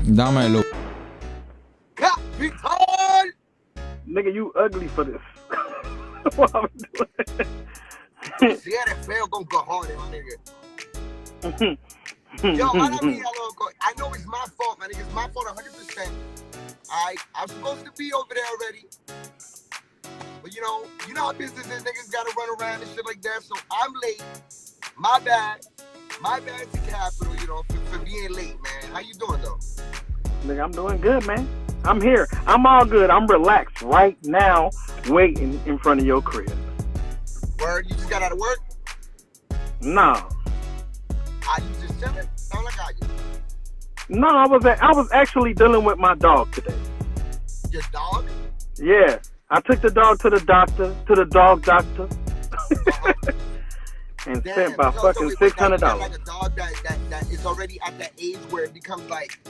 Dámelo. Capiitol! Nigga, you ugly for this. What I'm doing? Si eres feo con cojones, my nigga. Yo, mala mía, loco. I know it's my fault, my nigga. It's my fault 100%. I'm supposed to be over there already. But you know how business is. Niggas gotta run around and shit like that. So I'm late. My bad. My bad to Capital, you know, for being late, man. How you doing, though? Nigga, I'm doing good, man. I'm here. I'm all good. I'm relaxed right now, waiting in front of your crib. Word, you just got out of work? Nah. Are you just chilling? Sound like are you? No, I was actually dealing with my dog today. Your dog? Yeah. I took the dog to the doctor, to the dog doctor. And Damn. spent about fucking $600. Like a dog that is already at that age where it becomes like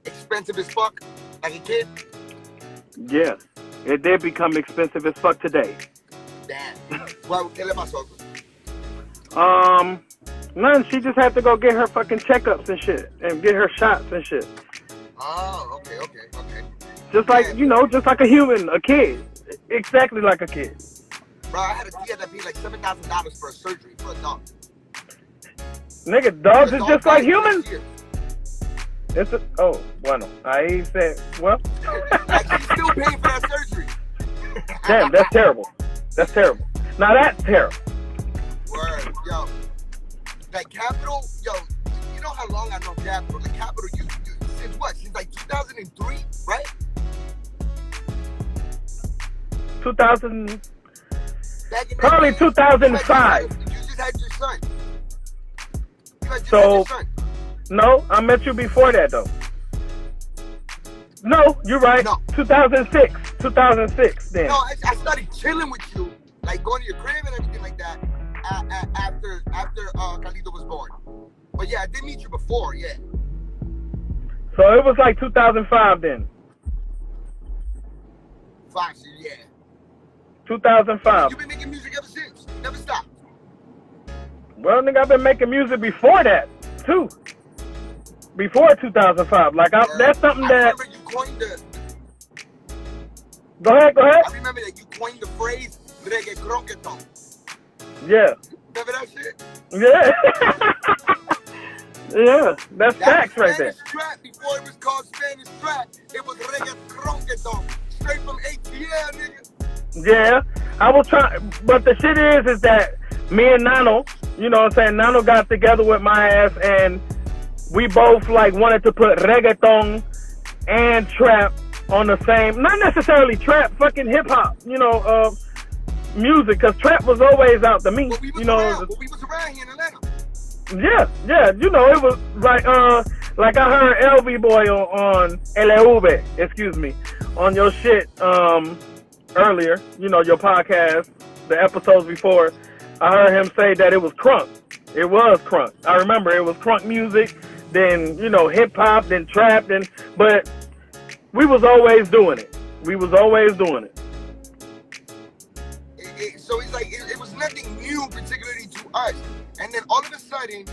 expensive as fuck, like a kid. Yeah, it did become expensive as fuck today. Damn. Well, ¿qué le pasó? None. She just had to go get her fucking checkups and shit, and get her shots and shit. Oh, okay. Just like, just like a human, a kid. Exactly like a kid. Bro, I had a tia that paid like $7,000 for a surgery for a dog. Nigga, dogs is just like humans. Bueno. I said, well. Like, she's still paying for that surgery. Damn, that's terrible. That's terrible. Now that's terrible. Word, yo. Like Capital, yo, you know how long I know Capital? Like Capital, you since what? Since like 2003, right? 2000. Probably 2005. You just had your son. So, no, I met you before that though. No, you're right. No. 2006 then. No, I started chilling with you, like going to your crib and everything like that after Carlito was born. But yeah, I did meet you before, yeah. So it was like 2005 then. Foxy, yeah. 2005. You've been making music ever since. You never stopped. Well, nigga, I've been making music before that, too. Before 2005. Like, that's something that... I remember you coined the... Go ahead. I remember that you coined the phrase, reggae croqueton. Yeah. Remember that shit? Yeah. Yeah, that's facts right there. Trap, before it was called Spanish trap, it was reggae croqueton. Straight from ATL, nigga. Yeah, I was trying, but the shit is that me and Nano, you know what I'm saying, Nano got together with my ass and we both like wanted to put reggaeton and trap on the same, not necessarily trap, fucking hip hop, music, cause trap was always out to me, we was around here in Atlanta. Yeah, it was like I heard LV Boy on LV, on your shit, earlier, your podcast, the episodes before, I heard him say that it was crunk. It was crunk. I remember it was crunk music, then, hip hop, then trap, but we was always doing it. So it's like, it was nothing new, particularly to us. And then all of a sudden,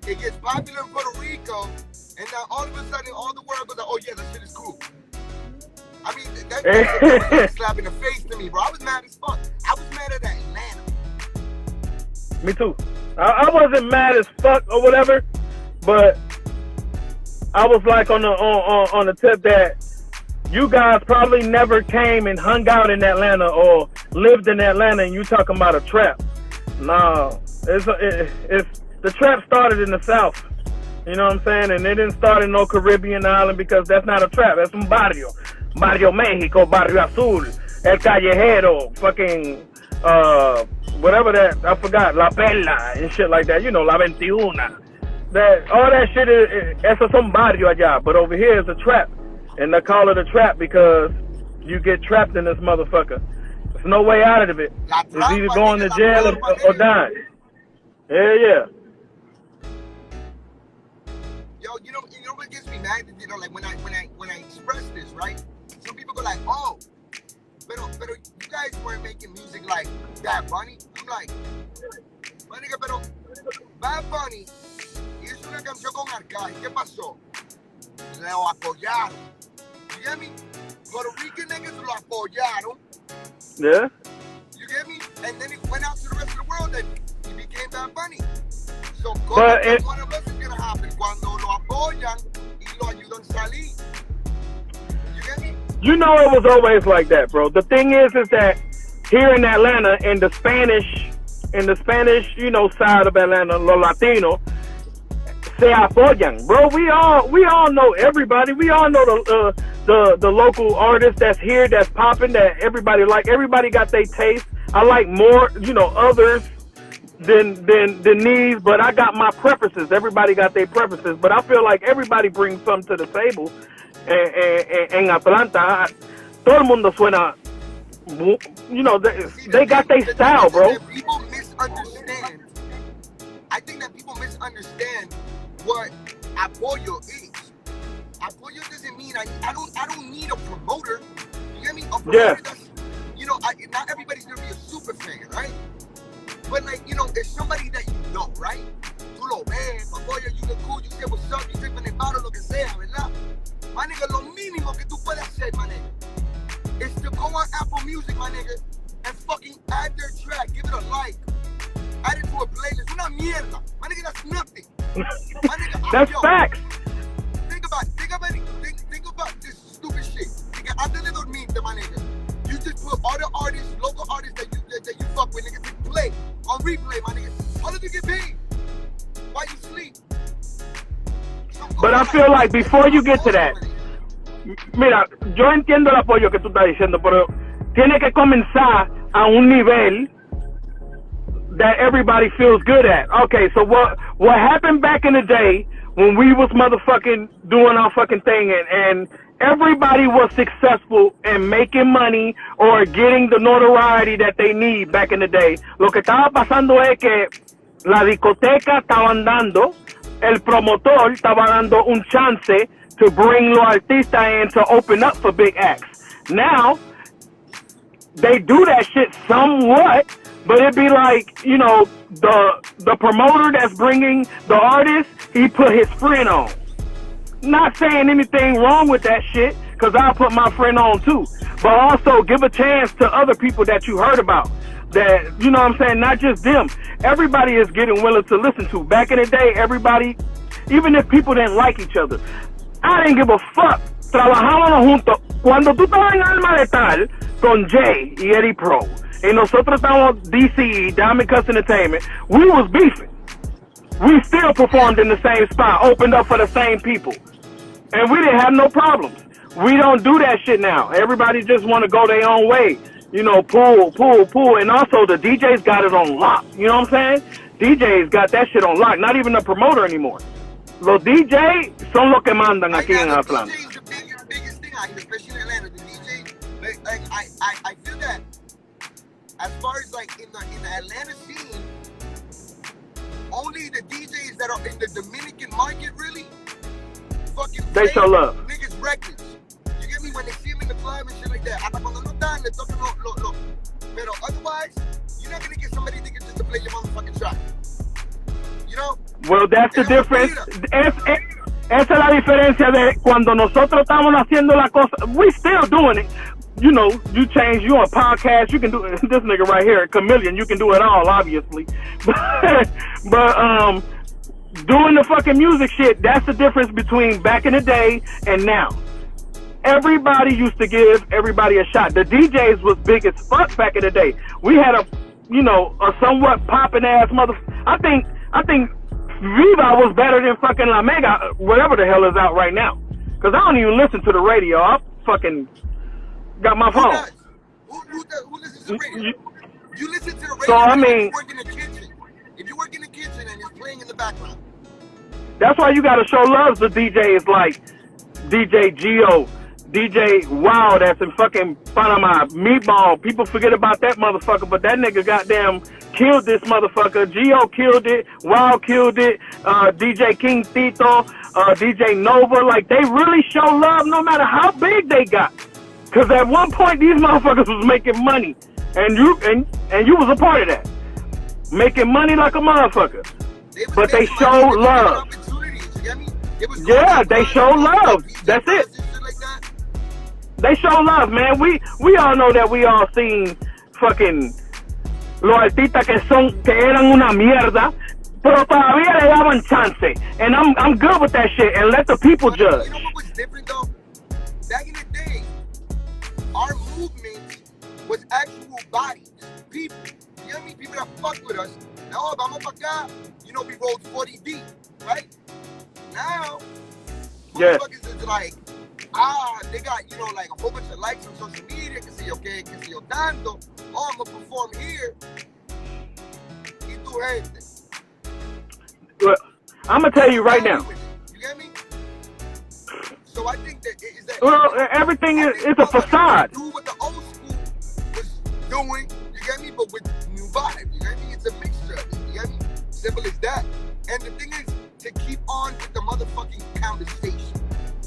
it gets popular in Puerto Rico, and now all of a sudden, all the world goes like, oh yeah, that shit is cool. I mean, that's a slap in the face to me, bro. I was mad as fuck. I was mad at that Atlanta. Me too. I wasn't mad as fuck or whatever, but I was like on the tip that you guys probably never came and hung out in Atlanta or lived in Atlanta, and you talking about a trap. No, it's the trap started in the South. You know what I'm saying? And it didn't start in no Caribbean island because that's not a trap. That's un barrio. Barrio Mexico, Barrio Azul, El Callejero, fucking, whatever that, I forgot, La Perla and shit like that, La 21. All that shit eso son barrio allá, but over here is a trap. And they call it a trap because you get trapped in this motherfucker. There's no way out of it. It's either going to jail or dying. Yeah. Yo, you know what gets me mad? Like when I express this, right? Some people go like, oh, pero you guys weren't making music like Bad Bunny. I'm like, my nigga, pero Bad Bunny hizo una canción con Arcángel. ¿Qué pasó? lo apoyaron. You get me? Puerto Rican niggas lo apoyaron. Yeah. You get me? And then he went out to the rest of the world and he became Bad Bunny. So one of us is gonna happen cuando lo apoyan y lo ayudan a salir. You get me? You know it was always like that, bro. The thing is that here in Atlanta, in the Spanish, you know, side of Atlanta, los Latinos se apoyan, bro. We all know everybody. We all know the local artists that's here, that's popping, that everybody like. Everybody got their taste. I like more, you know, others than these, but I got my preferences. Everybody got their preferences, but I feel like everybody brings something to the table. En Atlanta, todo el mundo suena, you know, they got their style, bro. People misunderstand. I think that people misunderstand what apoyo is. Apoyo doesn't mean I don't need a promoter. You get me? A promoter that's, you know, not everybody's gonna be a super fan, right? But like, you know, it's somebody that you know, right? Tú lo ves, apoyo, you look cool, you say what's up, you tripping el paro, lo que sea, ¿verdad? My nigga, lo mínimo que tú puedes hacer, my nigga, is to go on Apple Music, my nigga, and fucking add their track, give it a like, add it to a playlist. Una mierda. My nigga, that's nothing. My nigga, that's facts. Think about this stupid shit. Nigga, antes de dormirte, my nigga, you just put all the artists, local artists that you fuck with, nigga, to play on replay, my nigga. How did you get paid? Why you sleep? But I feel like before you get to that, mira, yo entiendo el apoyo que tú estás diciendo, pero tiene que comenzar a un nivel that everybody feels good at. Okay, so what happened back in the day when we was motherfucking doing our fucking thing and everybody was successful in making money or getting the notoriety that they need back in the day? Lo que estaba pasando es que la discoteca estaban dando, el promotor estaba dando un chance to bring los artistas in to open up for big acts. Now, they do that shit somewhat, but it'd be like, you know, the promoter that's bringing the artist, he put his friend on. Not saying anything wrong with that shit, because I'll put my friend on too. But also give a chance to other people that you heard about. That, you know what I'm saying, not just them. Everybody is getting willing to listen to. Back in the day, everybody, even if people didn't like each other, I didn't give a fuck. Trabajábamos juntos. Cuando tú estabas en Alma de Tal con Jay y Eddie Pro, y nosotros estábamos DCE, Diamond Cuts Entertainment, we was beefing. We still performed in the same spot, opened up for the same people. And we didn't have no problems. We don't do that shit now. Everybody just want to go their own way. You know, pull. And also the DJs got it on lock. You know what I'm saying? DJs got that shit on lock. Not even the promoter anymore. Los DJs son los que mandan aquí en Atlanta. The DJs the biggest thing out here, especially in Atlanta. The DJs, like, I feel that as far as like in the Atlanta scene, only the DJs that are in the Dominican market really fucking they show love. Niggas records. You get me? When they see them in the club and shit like that. Hasta cuando no están, le tocan lo. Pero otherwise, you're not gonna get somebody thinking just to play your motherfucking track. You know? Well, that's the difference. Esa es la diferencia de cuando nosotros estamos haciendo la cosa. We still doing it. You know, you on a podcast, you can do it. This nigga right here, Chameleon, you can do it all, obviously. But doing the fucking music shit, that's the difference between back in the day and now. Everybody used to give everybody a shot. The DJs was big as fuck back in the day. We had a somewhat popping ass I think Viva was better than fucking La Mega, whatever the hell is out right now. Cause I don't even listen to the radio. I fucking got my phone. Who listens to radio? You listen to the radio. So I mean, if you work in the kitchen and it's playing in the background. That's why you gotta show love to DJs like DJ Geo, DJ Wow, that's in fucking Panama, Meatball. People forget about that motherfucker, but that nigga goddamn killed this motherfucker. Geo killed it, Wow killed it, DJ King Tito, DJ Nova. Like, they really show love no matter how big they got. Cause at one point these motherfuckers was making money, and you was a part of that, making money like a motherfucker. But they show love. You get me? It was Yeah, they show love. That's it. Like that. They show love, man. We all know that we all seen fucking los artistas que eran una mierda, pero todavía le daban chance. And I'm good with that shit. And let the people judge. You know what was different though? Back in the day, our movement was actual bodies, people. You know what I mean? People that fuck with us. Now, vamos pa' acá. You know, we rolled 40 deep, right? Now, motherfuckers is like, they got, you know, like a whole bunch of likes on social media, que si yo qué, que si yo tanto. Oh, I'm gonna perform here. Y tu gente. Well, I'm gonna tell you right now. You get me? So I think that is that. Well, everything is a facade. Do what the old school was doing. You get me? But with new vibes. You get me? It's a mixture. You get me? Simple as that. And the thing is to keep on with the motherfucking conversation,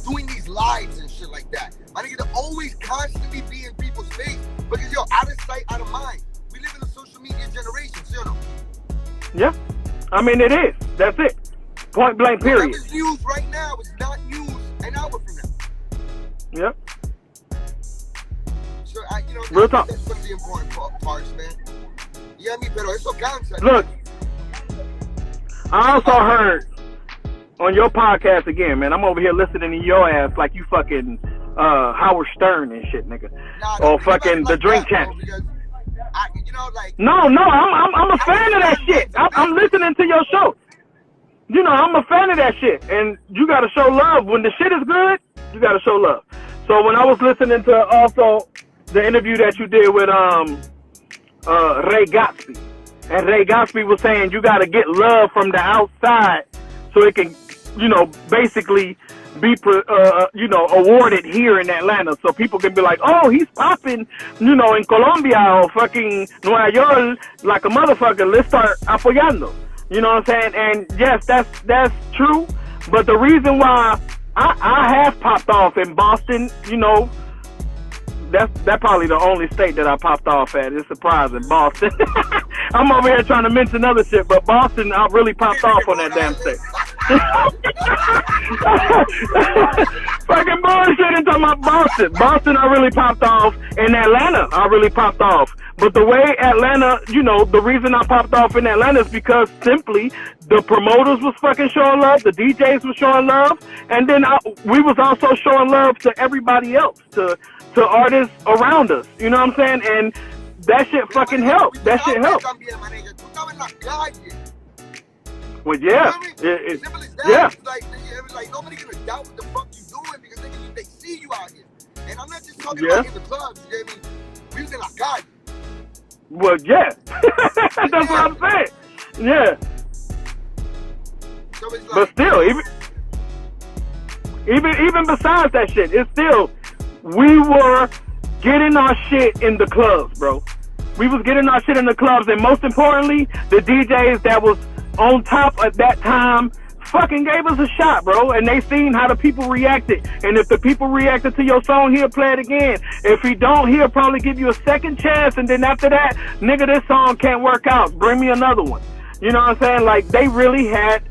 doing these lives and shit like that. I nigga to always constantly be in people's face because yo, out of sight, out of mind. We live in a social media generation, you know. Yeah, I mean it is. That's it. Point blank. Period. Whatever's news right now is not news an hour from now. Yep. So you know, real talk. That's one of the important parts, man. Yeah, me, pero eso cansa. Look, I also heard on your podcast again, man. I'm over here listening to your ass like you fucking Howard Stern and shit, nigga, or fucking the Drink Champ. You know, like no, I'm a fan of that shit. I'm listening to your show. You know, I'm a fan of that shit, and you gotta show love when the shit is good. You gotta show love. So when I was listening to also the interview that you did with Ray Gatsby, and Ray Gatsby was saying you gotta get love from the outside so it can, you know, basically be, you know, awarded here in Atlanta, so people can be like, oh, he's popping, you know, in Colombia or fucking Nueva York like a motherfucker. Let's start apoyando. You know what I'm saying? And yes, that's true. But the reason why I have popped off in Boston, you know, that's probably the only state that I popped off at. It's surprising, Boston. I'm over here trying to mention other shit, but Boston, I really popped off on that damn state. Fucking bullshit talking about Boston. Boston, I really popped off. In Atlanta, I really popped off. But the way Atlanta, you know, the reason I popped off in Atlanta is because simply the promoters was fucking showing love, the DJs was showing love, and then we was also showing love to everybody else, to artists around us. You know what I'm saying? And that shit fucking helped. That shit helped. Well, yeah. Yeah. It's like nobody gonna doubt what the fuck you doing because they see you out here. And I'm not just talking about in the clubs, you get me? We was in la calle. Well, yeah. That's what I'm saying. Yeah. So it's like, but still, even besides that shit, it's still, we were getting our shit in the clubs, bro. We was getting our shit in the clubs, and most importantly, the DJs that was on top at that time fucking gave us a shot, bro. And they seen how the people reacted. And if the people reacted to your song, he'll play it again. If he don't, he'll probably give you a second chance. And then after that, nigga, this song can't work out. Bring me another one. You know what I'm saying? Like, they really had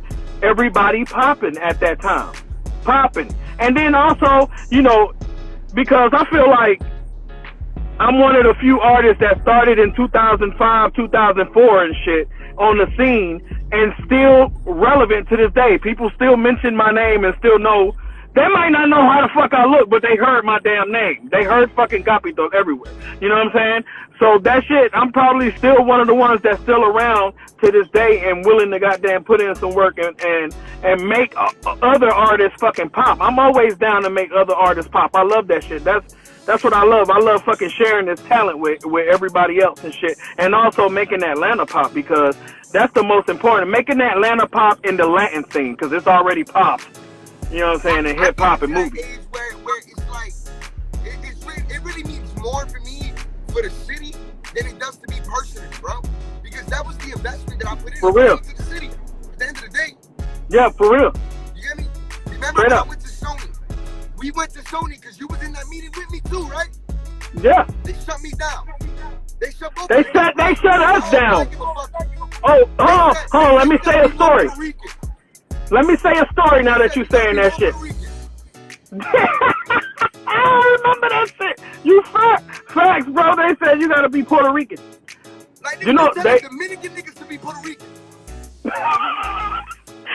everybody popping at that time. Popping. And then also, you know, because I feel like I'm one of the few artists that started in 2005, 2004 and shit on the scene and still relevant to this day. People still mention my name and still know. They might not know how the fuck I look, but they heard my damn name. They heard fucking Capiitol everywhere. You know what I'm saying? So that shit, I'm probably still one of the ones that's still around to this day and willing to goddamn put in some work and make other artists fucking pop. I'm always down to make other artists pop. I love that shit. That's what I love. I love fucking sharing this talent with everybody else and shit. And also making Atlanta pop, because that's the most important. Making Atlanta pop in the Latin scene, because it's already popped. You know what I'm saying? In hip hop and movies. Where it's like, it really means more for me for the city than it does to me personally, bro. Because that was the investment that I put in for real. To the city. At the end of the day. Yeah, for real. You get me? Remember when I went to Sony? We went to Sony because you was in that meeting with me too, right? Yeah. They shut me down. They shut both. They shut us down. Oh, hold on. Let me say a story. Let me say a story now that you're saying that shit. I remember that shit. You facts, bro. They said you gotta be Puerto Rican. Like, you know, they Dominican niggas to be Puerto Rican.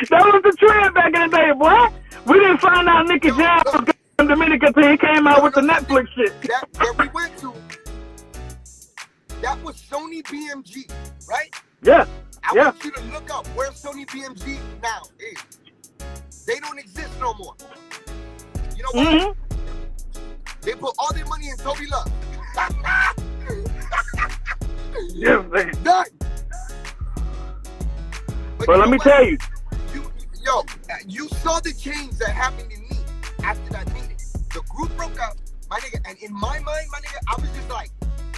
That was the trend back in the day, boy. We didn't find out Nicky Jam was from Dominica until he came out with the Netflix shit. That we went to, that was Sony BMG, right? Yeah. I want you to look up where Sony BMG now is. They don't exist no more. You know what? Mm-hmm. They put all their money in Toby Love. Yes, man. Done. But let me tell you. You saw the change that happened in me after that meeting. The group broke up, my nigga, and in my mind, my nigga, I was just like,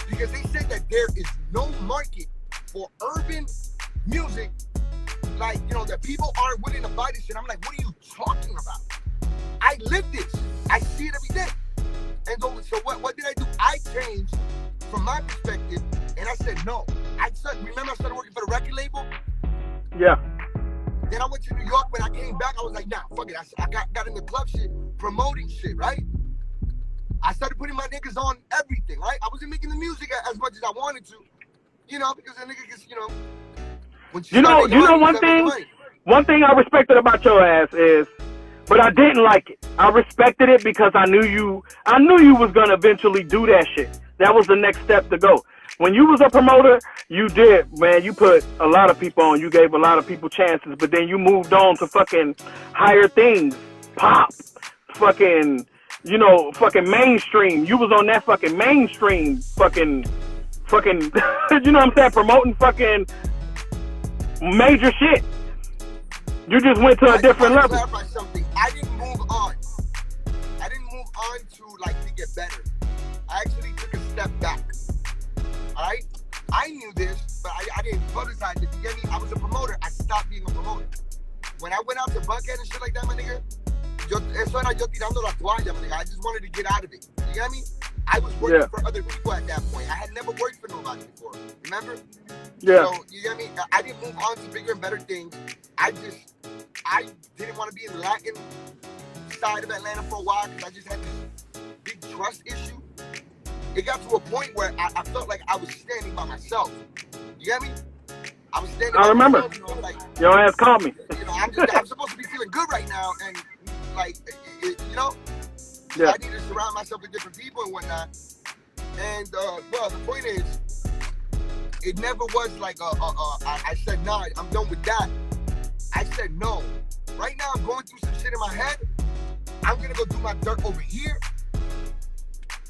because they said that there is no market for urban music, like, you know, that people aren't willing to buy this shit. I'm like, what are you talking about? I live this. I see it every day. And so what did I do? I changed from my perspective, and I said no. Remember I started working for the record label? Yeah. Then I went to New York. When I came back, I was like, nah, fuck it. I got in the club shit, promoting shit, right? I started putting my niggas on everything, right? I wasn't making the music as much as I wanted to, you know, because the nigga gets, you know. You know one thing I respected about your ass is, but I didn't like it. I respected it because I knew you was gonna eventually do that shit. That was the next step to go. When you was a promoter, you did, man, you put a lot of people on, you gave a lot of people chances, but then you moved on to fucking higher things, pop, fucking, you know, fucking mainstream. You was on that fucking mainstream fucking, you know what I'm saying, promoting fucking major shit. You just went to a different level. Clarify something. I didn't move on. I didn't move on to like to get better. I actually took a step back. All right? I knew this, but I didn't publicize it. You get me? I was a promoter. I stopped being a promoter. When I went out to Buckhead and shit like that, my nigga, eso era yo tirando la toalla, my nigga. I just wanted to get out of it. You get me? I was working for other people at that point. I had never worked for nobody before. Remember? Yeah. So, you get me? I didn't move on to bigger and better things. I didn't want to be in the Latin side of Atlanta for a while because I just had this big trust issue. It got to a point where I felt like I was standing by myself. You get me? I was standing by remember. myself. You know, like, your ass called me. You know, I'm supposed to be feeling good right now, and like, you know, yeah. I need to surround myself with different people and whatnot. And well, the point is, it never was like I said, nah, I'm done with that. I said no. Right now, I'm going through some shit in my head. I'm gonna go do my dirt over here.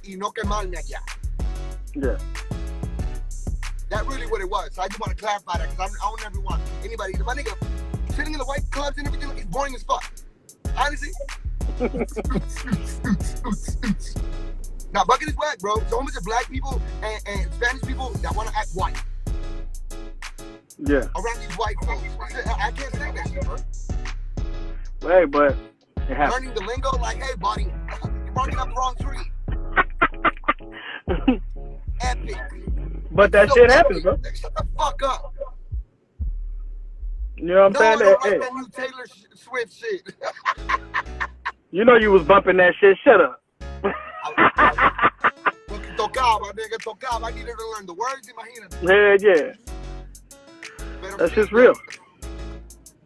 Y no quemarme allá. Yeah. That's really what it was. So I just want to clarify that because I don't ever want anybody. My nigga sitting in the white clubs and everything is boring as fuck. Honestly. Now, Bucket is black, bro. So much of black people and Spanish people that want to act white. Yeah. Around these white folks. I can't say that shit, bro. Hey, but it happens. Learning the lingo, like, hey, buddy, you're barking up the wrong tree. Epic. But that shit happens, bro. Shut the fuck up. You know what I'm saying? I don't like that new Taylor Swift shit. You know you was bumping that shit. Shut up. Tocaba, nigga, tocaba. I needed to learn the words, imagínate. Yeah. That's just real.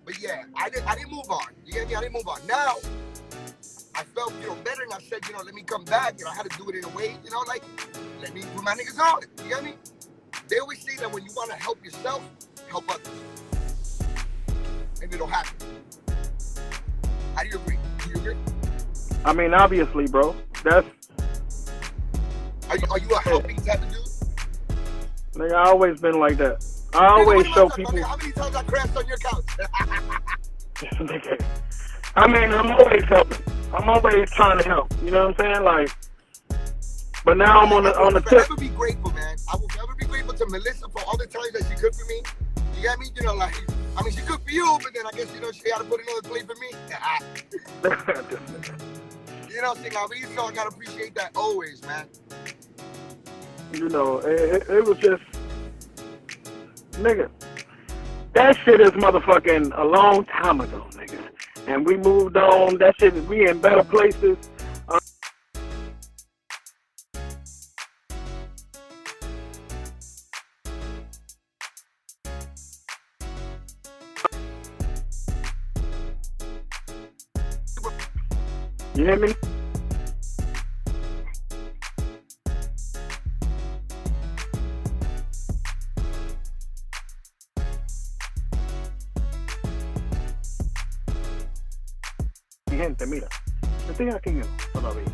But yeah, I didn't move on. You get me? I didn't move on. Now, I felt, you know, better, and I said, you know, let me come back. You know, I had to do it in a way, you know, like, let me put my niggas on it. You get me? They always say that when you want to help yourself, help others. And it'll happen. How do you agree? Do you agree? I mean, obviously, bro. That's... Are you a helping type of dude? Nigga, I always been like that. I always show people... How many times I crashed on your couch? I mean, I'm always helping. I'm always trying to help. You know what I'm saying? Like, but now I'm on the tip. I will forever be grateful, man. I will forever be grateful to Melissa for all the times that she cooked for me. You got me? You know, like, I mean, she cooked for you, but then I guess, you know, she had to put another plate for me. You know, so I gotta appreciate that always, man. You know, it was just, nigga, that shit is motherfucking a long time ago, nigga. and we moved on. That shit, we in better places. You hear me? Gente, mira, estoy aquí yo todavía.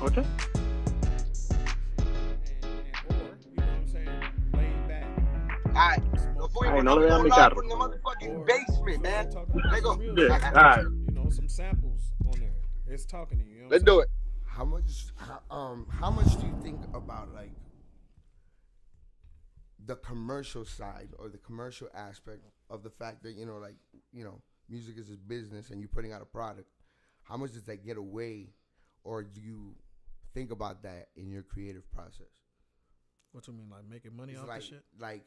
¿Oye? Alright, before you Ay, go, no le vean mi live carro. from the motherfucking basement, man. Let go. Yeah, all right. You know, some samples on there. It's talking to you. You know Let's do it. How much do you think about like the commercial side or the commercial aspect of the fact that music is a business and you're putting out a product? How much does that get away, or do you think about that in your creative process? What you mean, like making money It's off like, the shit? like,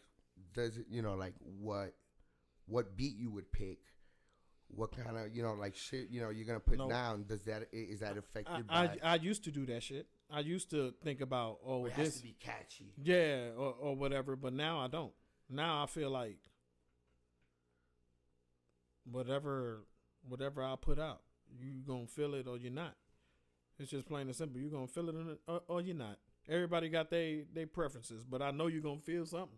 does it, like what beat you would pick? What kind of, like shit, you're going to put down? Is that affected by? I used to do that shit. I used to think about, it has to be catchy. Yeah, or whatever, but now I don't. Now I feel like whatever I put out, you going to feel it or you're not. It's just plain and simple. You're going to feel it or you're not. Everybody got their preferences, but I know you're going to feel something.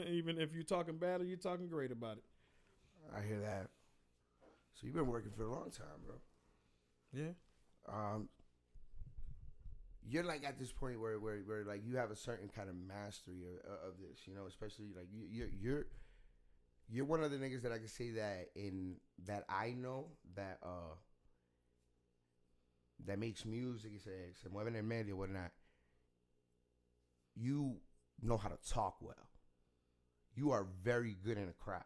Even if you're talking bad or you're talking great about it. I hear that. So you've been working for a long time, bro. Yeah. You're like at this point where like you have a certain kind of mastery of this, especially like you're one of the niggas that I can say that I know that makes music, se mueven en medio, whatnot. You know how to talk well. You are very good in a crowd.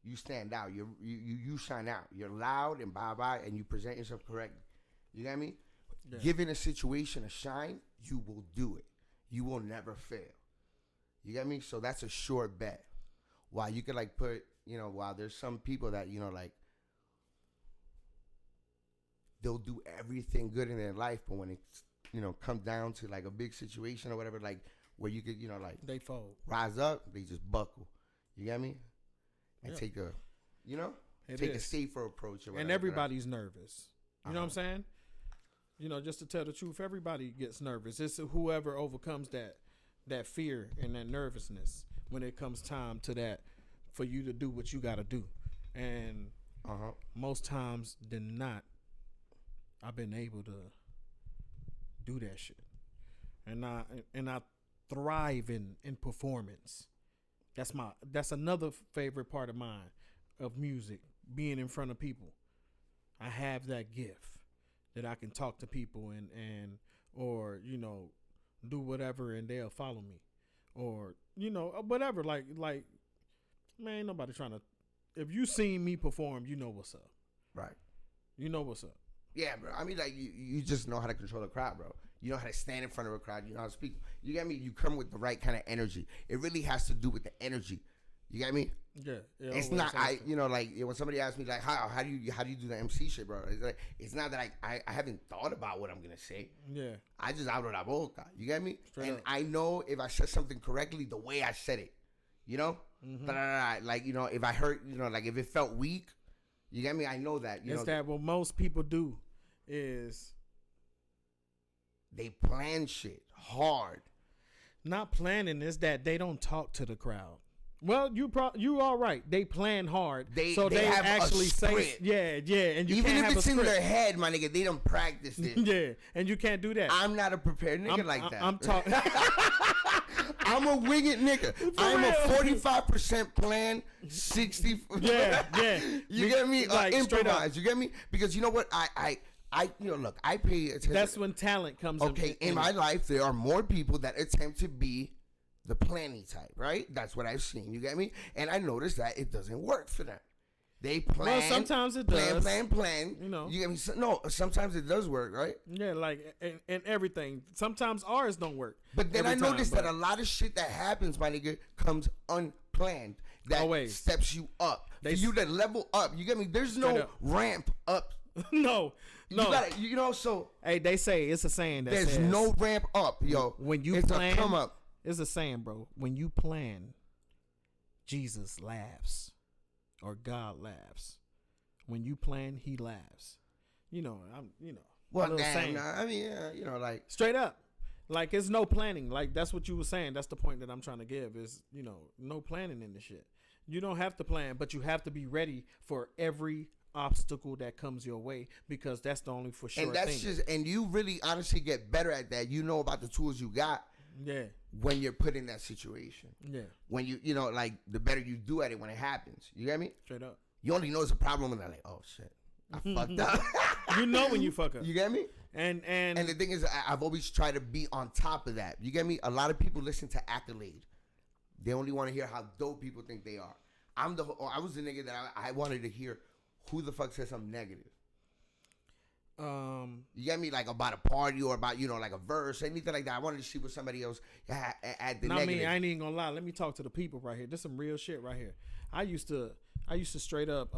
You stand out. You shine out. You're loud and bye, and you present yourself correctly. You got me? Yeah. Given a situation a shine, you will do it. You will never fail. You got me? So that's a sure bet. While you could like put, while there's some people that, like, they'll do everything good in their life, but when it's, come down to like a big situation or whatever, like where you could, like they fold, rise up, they just buckle. You got me? And take a, take a safer approach. Or whatever. And everybody's nervous. You know what I'm saying? Just to tell the truth, everybody gets nervous. It's whoever overcomes that fear and that nervousness when it comes time to that for you to do what you got to do. And most times than not, I've been able to do that shit. And I thrive in performance. That's another favorite part of mine, of music, being in front of people. I have that gift that I can talk to people and or do whatever and they'll follow me, or whatever. Like man, nobody trying to. If you seen me perform, you know what's up. Right. You know what's up. Yeah, bro. I mean, like you just know how to control a crowd, bro. You know how to stand in front of a crowd. You know how to speak. You got me? You come with the right kind of energy. It really has to do with the energy. You got me? Yeah. It's not like when somebody asks me like how do you do the MC shit, bro? It's like it's not that I haven't thought about what I'm gonna say. Yeah. I just abro la boca. You got me? Straight and up. I know if I said something correctly, the way I said it. Mm-hmm. Like if I heard like if it felt weak, you got me? I know that. It's that what most people do is they plan shit hard. Not planning is that they don't talk to the crowd. Well, you all right. They plan hard, they have actually say, and you even can't if have it's a in script. their head, my nigga, they don't practice it. Yeah, and you can't do that. I'm not a prepared nigga like that. I'm talking. I'm a wing it nigga. I'm a 45% plan, 60. Yeah. You get me? Like, improvise. You get me? Because you know what? I look, I pay attention. That's when talent comes. Okay, in my life, there are more people that attempt to be the planning type, right? That's what I've seen. You get me? And I noticed that it doesn't work for them. They plan. Well, sometimes it does. Plan. You know. You get me? No, sometimes it does work, right? Yeah, like and everything. Sometimes ours don't work. But then I every time, noticed that a lot of shit that happens, my nigga, comes unplanned. That Always. steps you up. For you to level up. You get me? There's no up. ramp up. No. You gotta, you know, so Hey, they say it's a saying that there's says, no ramp up, yo. when you it's plan, a come up. It's a saying, bro. When you plan, Jesus laughs, or God laughs. When you plan, He laughs. You know, Well, little saying. I mean, yeah, you know, like Straight up. Like, it's no planning. Like, that's what you were saying. That's the point that I'm trying to give is, no planning in the shit. You don't have to plan, but you have to be ready for every obstacle that comes your way, because that's the only for sure and that's thing. and you really honestly get better at that. You know about the tools you got. Yeah. When you're put in that situation. Yeah. When you know, like, the better you do at it when it happens. You get me? Straight up. You only know it's a problem when they're like, oh shit, I fucked up. You know when you fuck up. You get me? And the thing is, I've always tried to be on top of that. You get me? A lot of people listen to accolade. They only want to hear how dope people think they are. I was the nigga that I wanted to hear who the fuck said something negative. You get me? Like about a party or about, like a verse, anything like that. I wanted to see what somebody else had the negative. I ain't even gonna lie. Let me talk to the people right here. This some real shit right here. I used to straight up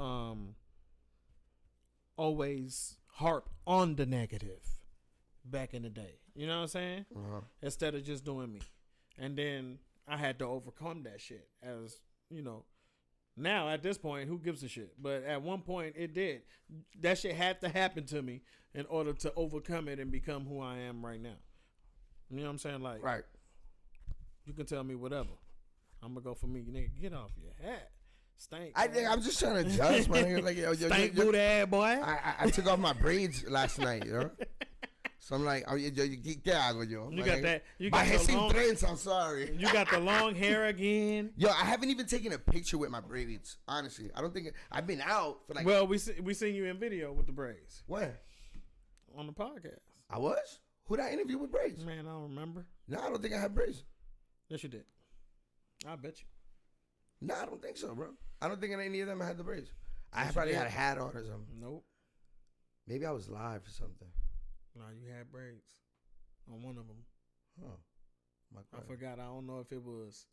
always harp on the negative back in the day. You know what I'm saying? Uh-huh. Instead of just doing me. And then I had to overcome that shit as, now at this point, who gives a shit? But at one point it did. That shit had to happen to me in order to overcome it and become who I am right now. You know what I'm saying? Like, right. You can tell me whatever. I'm gonna go for me. Nigga, get off your hat. Stank. I think I'm just trying to judge, my nigga. Like, stank booty ass boy. I took off my braids last night, So I'm like, ¿qué hago yo? You got that. You got Bajé the long, trends, I'm sorry. You got the long hair again. Yo, I haven't even taken a picture with my braids, honestly. I don't think I've been out for like. Well, we seen you in video with the braids. Where? On the podcast. I was? Who did I interview with braids? Man, I don't remember. No, I don't think I had braids. Yes, you did. I bet you. No, I don't think so, bro. I don't think any of them had the braids. I probably had a hat on or something. Nope. Maybe I was live or something. No, you had braids on one of them. Huh. I forgot. I don't know if it was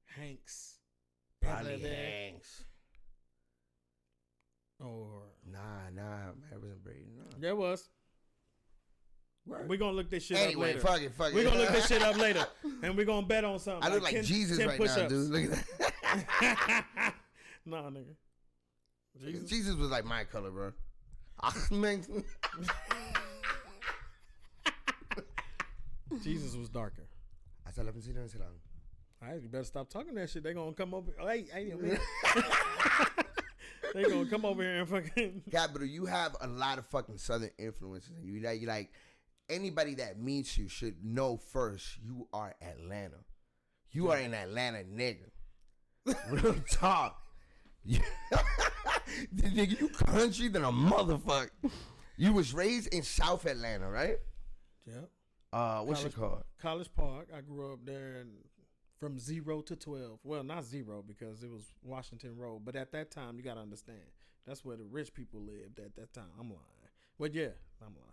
Hanks. Probably Hanks. Or nah, it wasn't Brady. No. There was. Word. We're gonna look this shit up later. Fuck it. We're gonna look this shit up later. And we're gonna bet on something. I look like 10, Jesus 10 right push-ups. now, dude. Look at that. Nah, nigga. Jesus was like my color, bro. Jesus was darker. Hasta la piscina será. All right, you better stop talking that shit. They gonna come over. Hey, man. They gonna come over here and fucking. Capiitol, you have a lot of fucking Southern influences, and you like anybody that meets you should know first. You are Atlanta. You are an Atlanta nigga. Real talk. Nigga, you country than a motherfucker. You was raised in South Atlanta, right? Yep. What's it called? College Park. I grew up there from 0 to 12. Well, not 0 because it was Washington Road. But at that time, you got to understand, that's where the rich people lived at that time. I'm lying. Well, yeah, I'm lying.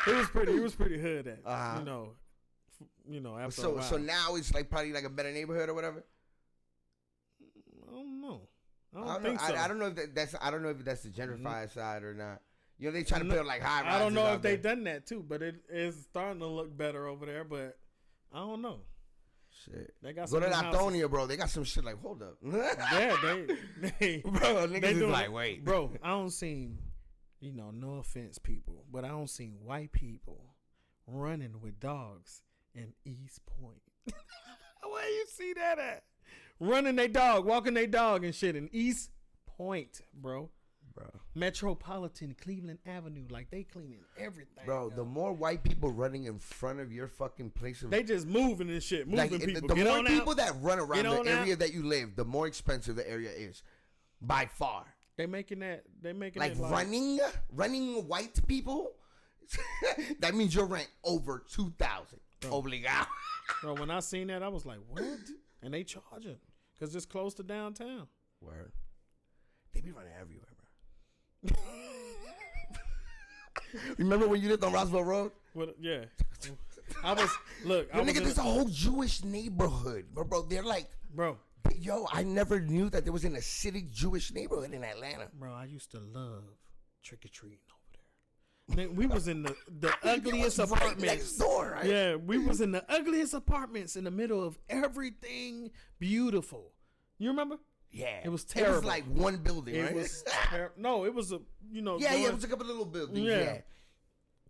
It was pretty hood at, after a while. So now it's like probably like a better neighborhood or whatever? I don't know. I don't think so. I don't know if that's the gentrified side or not. They try to build like high rises. I don't know if they done that too, but it is starting to look better over there. But I don't know. Shit. They got go to Latonia, bro. They got some shit like, hold up. Yeah, they bro, niggas is like, wait. Bro, I don't seen, no offense, people, but I don't seen white people running with dogs in East Point. Where you see that at? Running their dog, walking their dog and shit in East Point, bro. Metropolitan Cleveland Avenue, like they cleaning everything. Bro, the more white people running in front of your fucking place of, they just moving and shit, moving like, people. The more people that run around the area that you live, the more expensive the area is, by far. They making like running white people. That means your rent over $2,000. Obligado. Bro, when I seen that, I was like, what? And they charging because it's close to downtown. Word. They be running everywhere, bro. Remember when you lived on Roosevelt Road? What? Yeah. I was look. I Yo, was nigga, there's a whole Jewish neighborhood, bro. They're like, bro. yo, I never knew that there was an acidic Jewish neighborhood in Atlanta. Bro, I used to love trick or treating over there. Man, we was in the ugliest Right apartments. next door, right? Yeah, we was in the ugliest apartments in the middle of everything beautiful. You remember? Yeah, It was It terrible. was like one building, It right? was no, it was a yeah, it was a couple little buildings. Yeah.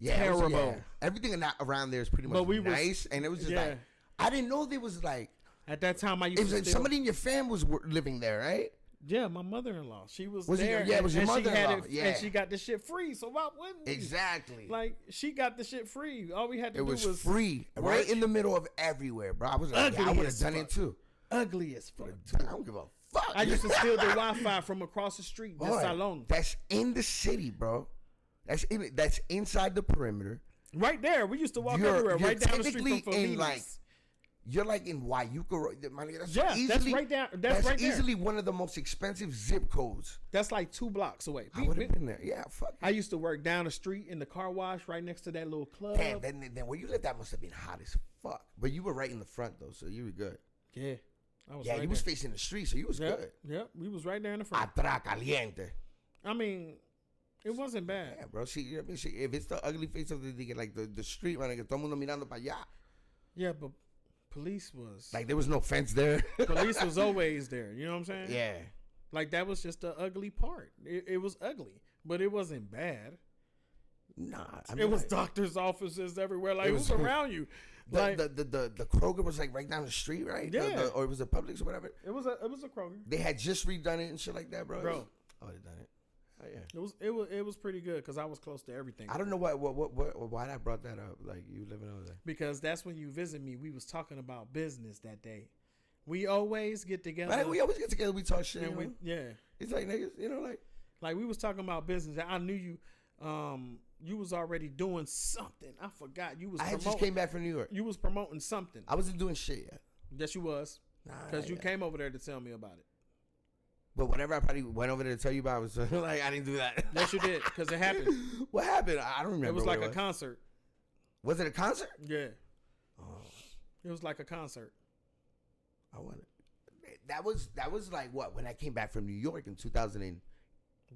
Yeah, yeah, it was- Terrible. yeah. Everything around there is pretty much But we was- nice, and it was just yeah. like I didn't know there was like At that time, I used it was to like still, somebody in your fam was living there, right? Yeah, my mother-in-law. She was Was it there. your- yeah, it was your and she had mother-in-law, it, yeah. and she got the shit free. So why wouldn't we? Exactly. Like she got the shit free. All we had to It do was was free, work. right in the middle of everywhere, bro. I was like, yeah, I Ugly would have as done fuck. it too. Ugly as fuck. I don't give a fuck. I used to steal the Wi-Fi from across the street. Boy, That's Salon. that's in the city, bro. That's inside the perimeter. Right there. We used to walk You're- everywhere. you're Right down the street technically from in, Fellini's. like, You're like in Wayuka Road. My nigga, that's Yeah, easily, that's right down. That's right there. easily one of the most expensive zip codes. That's like 2 blocks away. I would have been there. Yeah, fuck. I used to work down the street in the car wash right next to that little club. Damn, then where you lived, that must have been hot as fuck. But you were right in the front though, so you were good. Yeah. I was Yeah, right you was there. facing the street, so you was Yep, good. yep. We was right there in the front. Atra caliente. I mean, it wasn't bad. Yeah, bro. See, I mean, see, if it's the ugly face of the like the street, man, que todo mundo mirando para allá. Yeah, but police was Like there was no fence there. police was always there. You know what I'm saying? Yeah. Like that was just the ugly part. It was ugly, but it wasn't bad. Nah, I It was like, doctors' offices everywhere. Like It who's was- around you? the, Like the Kroger was like right down the street, right? Yeah. Or it was a Publix or whatever. it was a Kroger. They had just redone it and shit like that, bro. Bro. Oh, they done it. Oh yeah. It was pretty good because I was close to everything. I don't know why I brought that up. Like you living over there. Because that's when you visit me. We was talking about business that day. We always get together. Right? We always get together. We talk shit. and You we, know? yeah, It's like niggas, you know, like we was talking about business. I knew you. You was already doing something. I forgot. You was I had just promoting. came back from New York. You was promoting something. I wasn't doing shit yet. Yes, you was. Nah, Because you yeah. came over there to tell me about it. But whatever I probably went over there to tell you about was like I didn't do that. Yes, you did. Because it happened. What happened? I don't remember. It was what like a concert. Was it a concert? Yeah. Oh, It was like a concert. I want it. That was like what when I came back from New York in 2008.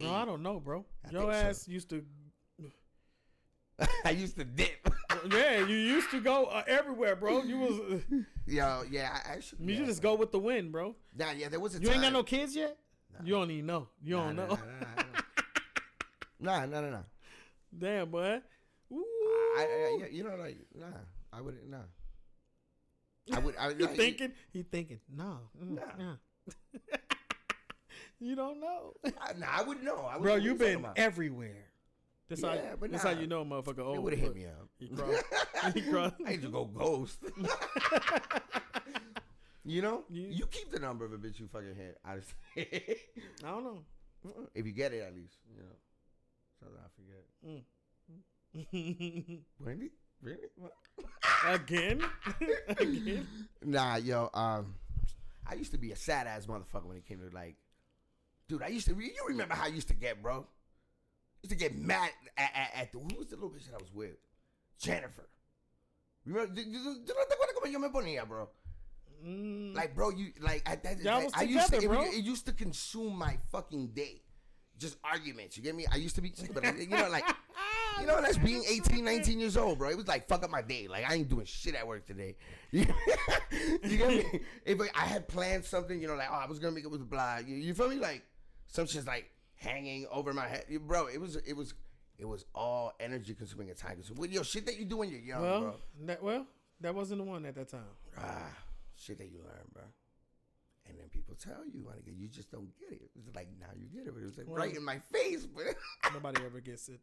Bro, I don't know, bro. I Your think so. ass used to. I used to dip. Yeah, you used to go everywhere, bro. You was. Yo, yeah, I actually. You Yeah. just go with the wind, bro. Nah, yeah, there was a You time. ain't got no kids yet. You don't even know. You don't know. Nah. Damn, boy. Ooh. Yeah, you know, like, nah, I wouldn't, nah. I He like, thinking. He thinking. No. Nah. Nah. You don't know, Nah, I wouldn't know. I wouldn't bro. know You what been talking about. everywhere. That's Yeah, how. but That's nah. how you know a motherfucker. It Oh, would have hit me up. He crossed. He crossed. I ain't to go ghost. You know, You- you keep the number of a bitch you fucking hit. I just, I don't know. if you get it at least, you know. Something I forget. Wendy, really? What? Again. Again. Nah, yo. I used to be a sad ass motherfucker when it came to like, dude. I used to. You remember how I used to get, bro? Used to get mad at the who was the little bitch that I was with? Jennifer. Remember? ¿Tú no te acuerdas cómo yo me ponía, bro? Like, bro, you like at that. Y'all Like, was I used to. together, bro. It used to consume my fucking day. Just arguments. You get me? I used to be, but you know, like, you know, that's being 18, 19 years old, bro. It was like fuck up my day. Like I ain't doing shit at work today. You get me? If I had planned something, you know, like oh, I was gonna make it with blah. You feel me? Like some shit's like hanging over my head, bro. It was all energy consuming and time consuming. Yo, shit that you do when you're young, bro. That wasn't the one at that time. Shit that you learn, bro. And then people tell you, you just don't get it. It's like, now you get it. But it was like right in my face, but Nobody ever gets it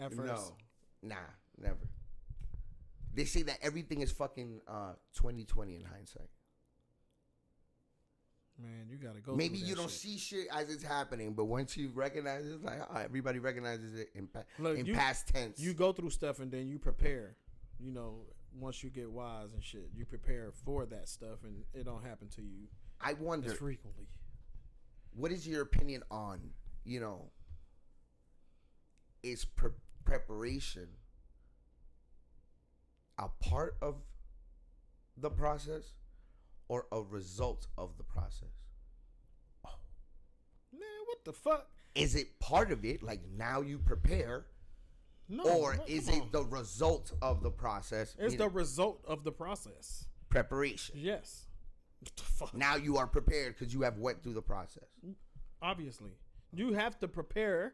at first. no, nah, never. They say that everything is fucking 2020 in hindsight. Man, you gotta go. Maybe through you that don't shit. see shit as it's happening, but once you recognize it, it's like everybody recognizes it in Look, you- past tense. You go through stuff and then you prepare. You know, once you get wise and shit, you prepare for that stuff, and it don't happen to you I wonder. as frequently. what is your opinion on, is preparation a part of the process or a result of the process? Man, what the fuck? Is it part of it, like now you prepare, No. or come is on. it the result of the process? It's meaning the result of the process. preparation. Yes. What the fuck? Now you are prepared because you have went through the process. Obviously, you have to prepare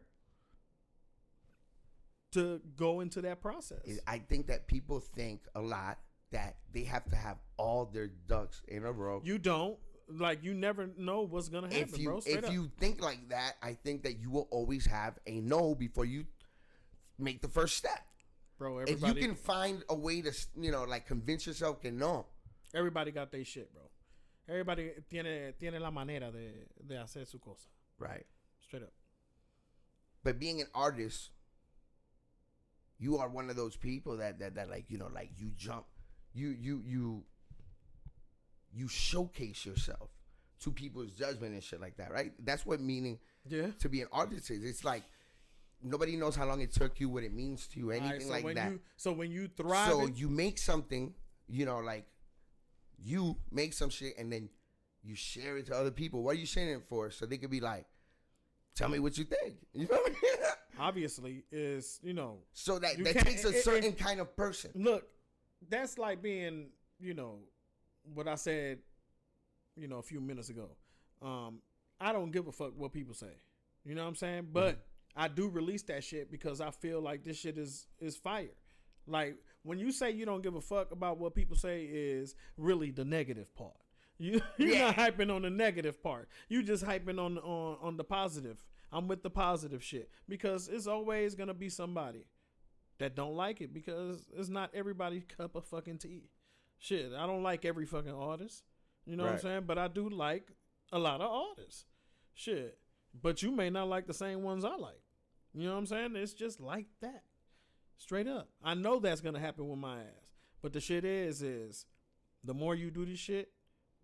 to go into that process. I think that people think a lot that they have to have all their ducks in a row. You don't. Like, you never know what's gonna happen, If you bro. Straight up. you think like that, I think that you will always have a no before you make the first step. Bro, If you everybody, can find a way to, like convince yourself que no. everybody got their shit, bro. Everybody tiene la manera de hacer su cosa. Right. Straight up. But being an artist, you are one of those people that like, like you jump, you showcase yourself to people's judgment and shit like that, right? That's what meaning Yeah. to be an artist is. It's like nobody knows how long it took you, what it means to you, anything Alright, like that. When you thrive, So you make something, like you make some shit and then you share it to other people. What are you sharing it for? So they could be like, tell me what you think. You know what I mean? obviously, is, So that You that can't- takes a certain kind of person. look, that's like being, what I said, a few minutes ago. I don't give a fuck what people say. You know what I'm saying? But I do release that shit because I feel like this shit is fire. Like, when you say you don't give a fuck about what people say is really the negative part. You're not hyping on the negative part. You just hyping on the positive. I'm with the positive shit because it's always gonna be somebody that don't like it because it's not everybody's cup of fucking tea. Shit, I don't like every fucking artist. You know what I'm Right. saying? But I do like a lot of artists. Shit. But you may not like the same ones I like. You know what I'm saying? It's just like that. Straight up. I know that's gonna happen with my ass. But the shit is the more you do this shit,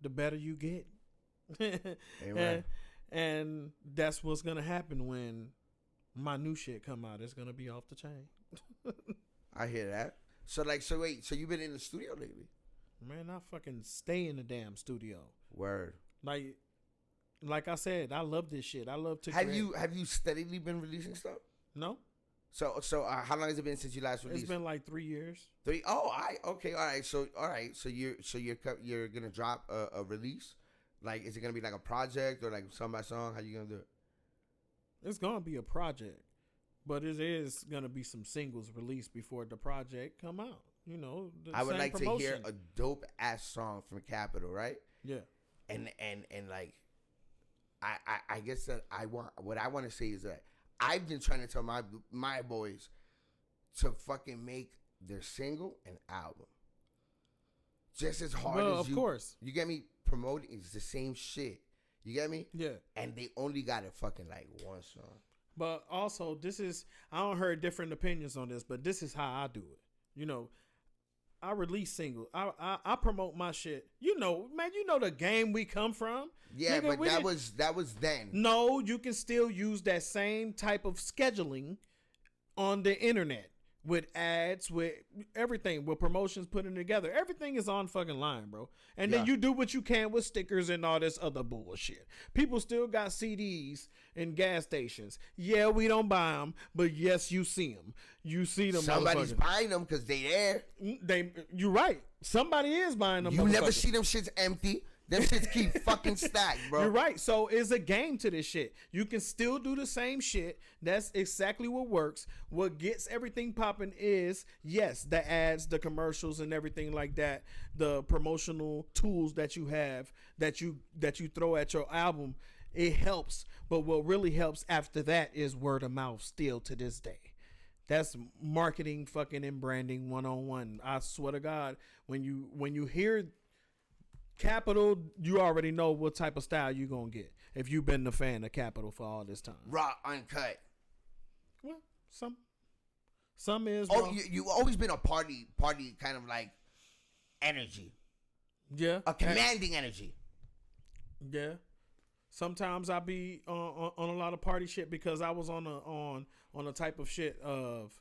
the better you get. Amen. And that's what's gonna happen when my new shit come out. It's gonna be off the chain. I hear that. So wait, so you've been in the studio lately? Man, I fucking stay in the damn studio. Word. Like I said, I love this shit. I love to Have create. you steadily been releasing stuff? No? So how long has it been since you last released? It's been like 3 years. 3. Oh, okay, all right. So you're gonna drop a release. Like, is it gonna be like a project or like song by song? How you gonna do it? It's gonna be a project, but it is gonna be some singles released before the project come out. I would same like promotion. to hear a dope ass song from Capital, right? Yeah. And like, I guess that what I want to say is that I've been trying to tell my boys to fucking make their single an album. Just as hard Well, as of course. You get me? Promoting is the same shit. You get me? Yeah. And they only got it fucking like one song. But also, I don't heard different opinions on this, but this is how I do it. I release singles. I promote my shit. Man, the game we come from. Yeah, Nigga, but we didn't- that was then. No, you can still use that same type of scheduling on the internet with ads, with everything, with promotions putting together. Everything is on fucking line, bro. And then Yeah. you do what you can with stickers and all this other bullshit. People still got CDs in gas stations. Yeah, we don't buy them, but yes, you see them. You see them. Somebody's buying them because they there. You're right. Somebody is buying them. You never motherfuckers. see them shits empty. Them shits keep fucking stacked, bro. You're right. So it's a game to this shit. You can still do the same shit. That's exactly what works. What gets everything popping is, yes, the ads, the commercials, and everything like that. The promotional tools that you have that you throw at your album, it helps. But what really helps after that is word of mouth still to this day. That's marketing fucking and branding 101. I swear to God, when you hear Capital, you already know what type of style you're gonna get if you've been a fan of Capital for all this time. Raw, uncut. Well, some is. Oh, raw. you always been a party kind of like energy, Yeah. a commanding energy. Yeah. Sometimes I be on a lot of party shit because I was on a type of shit of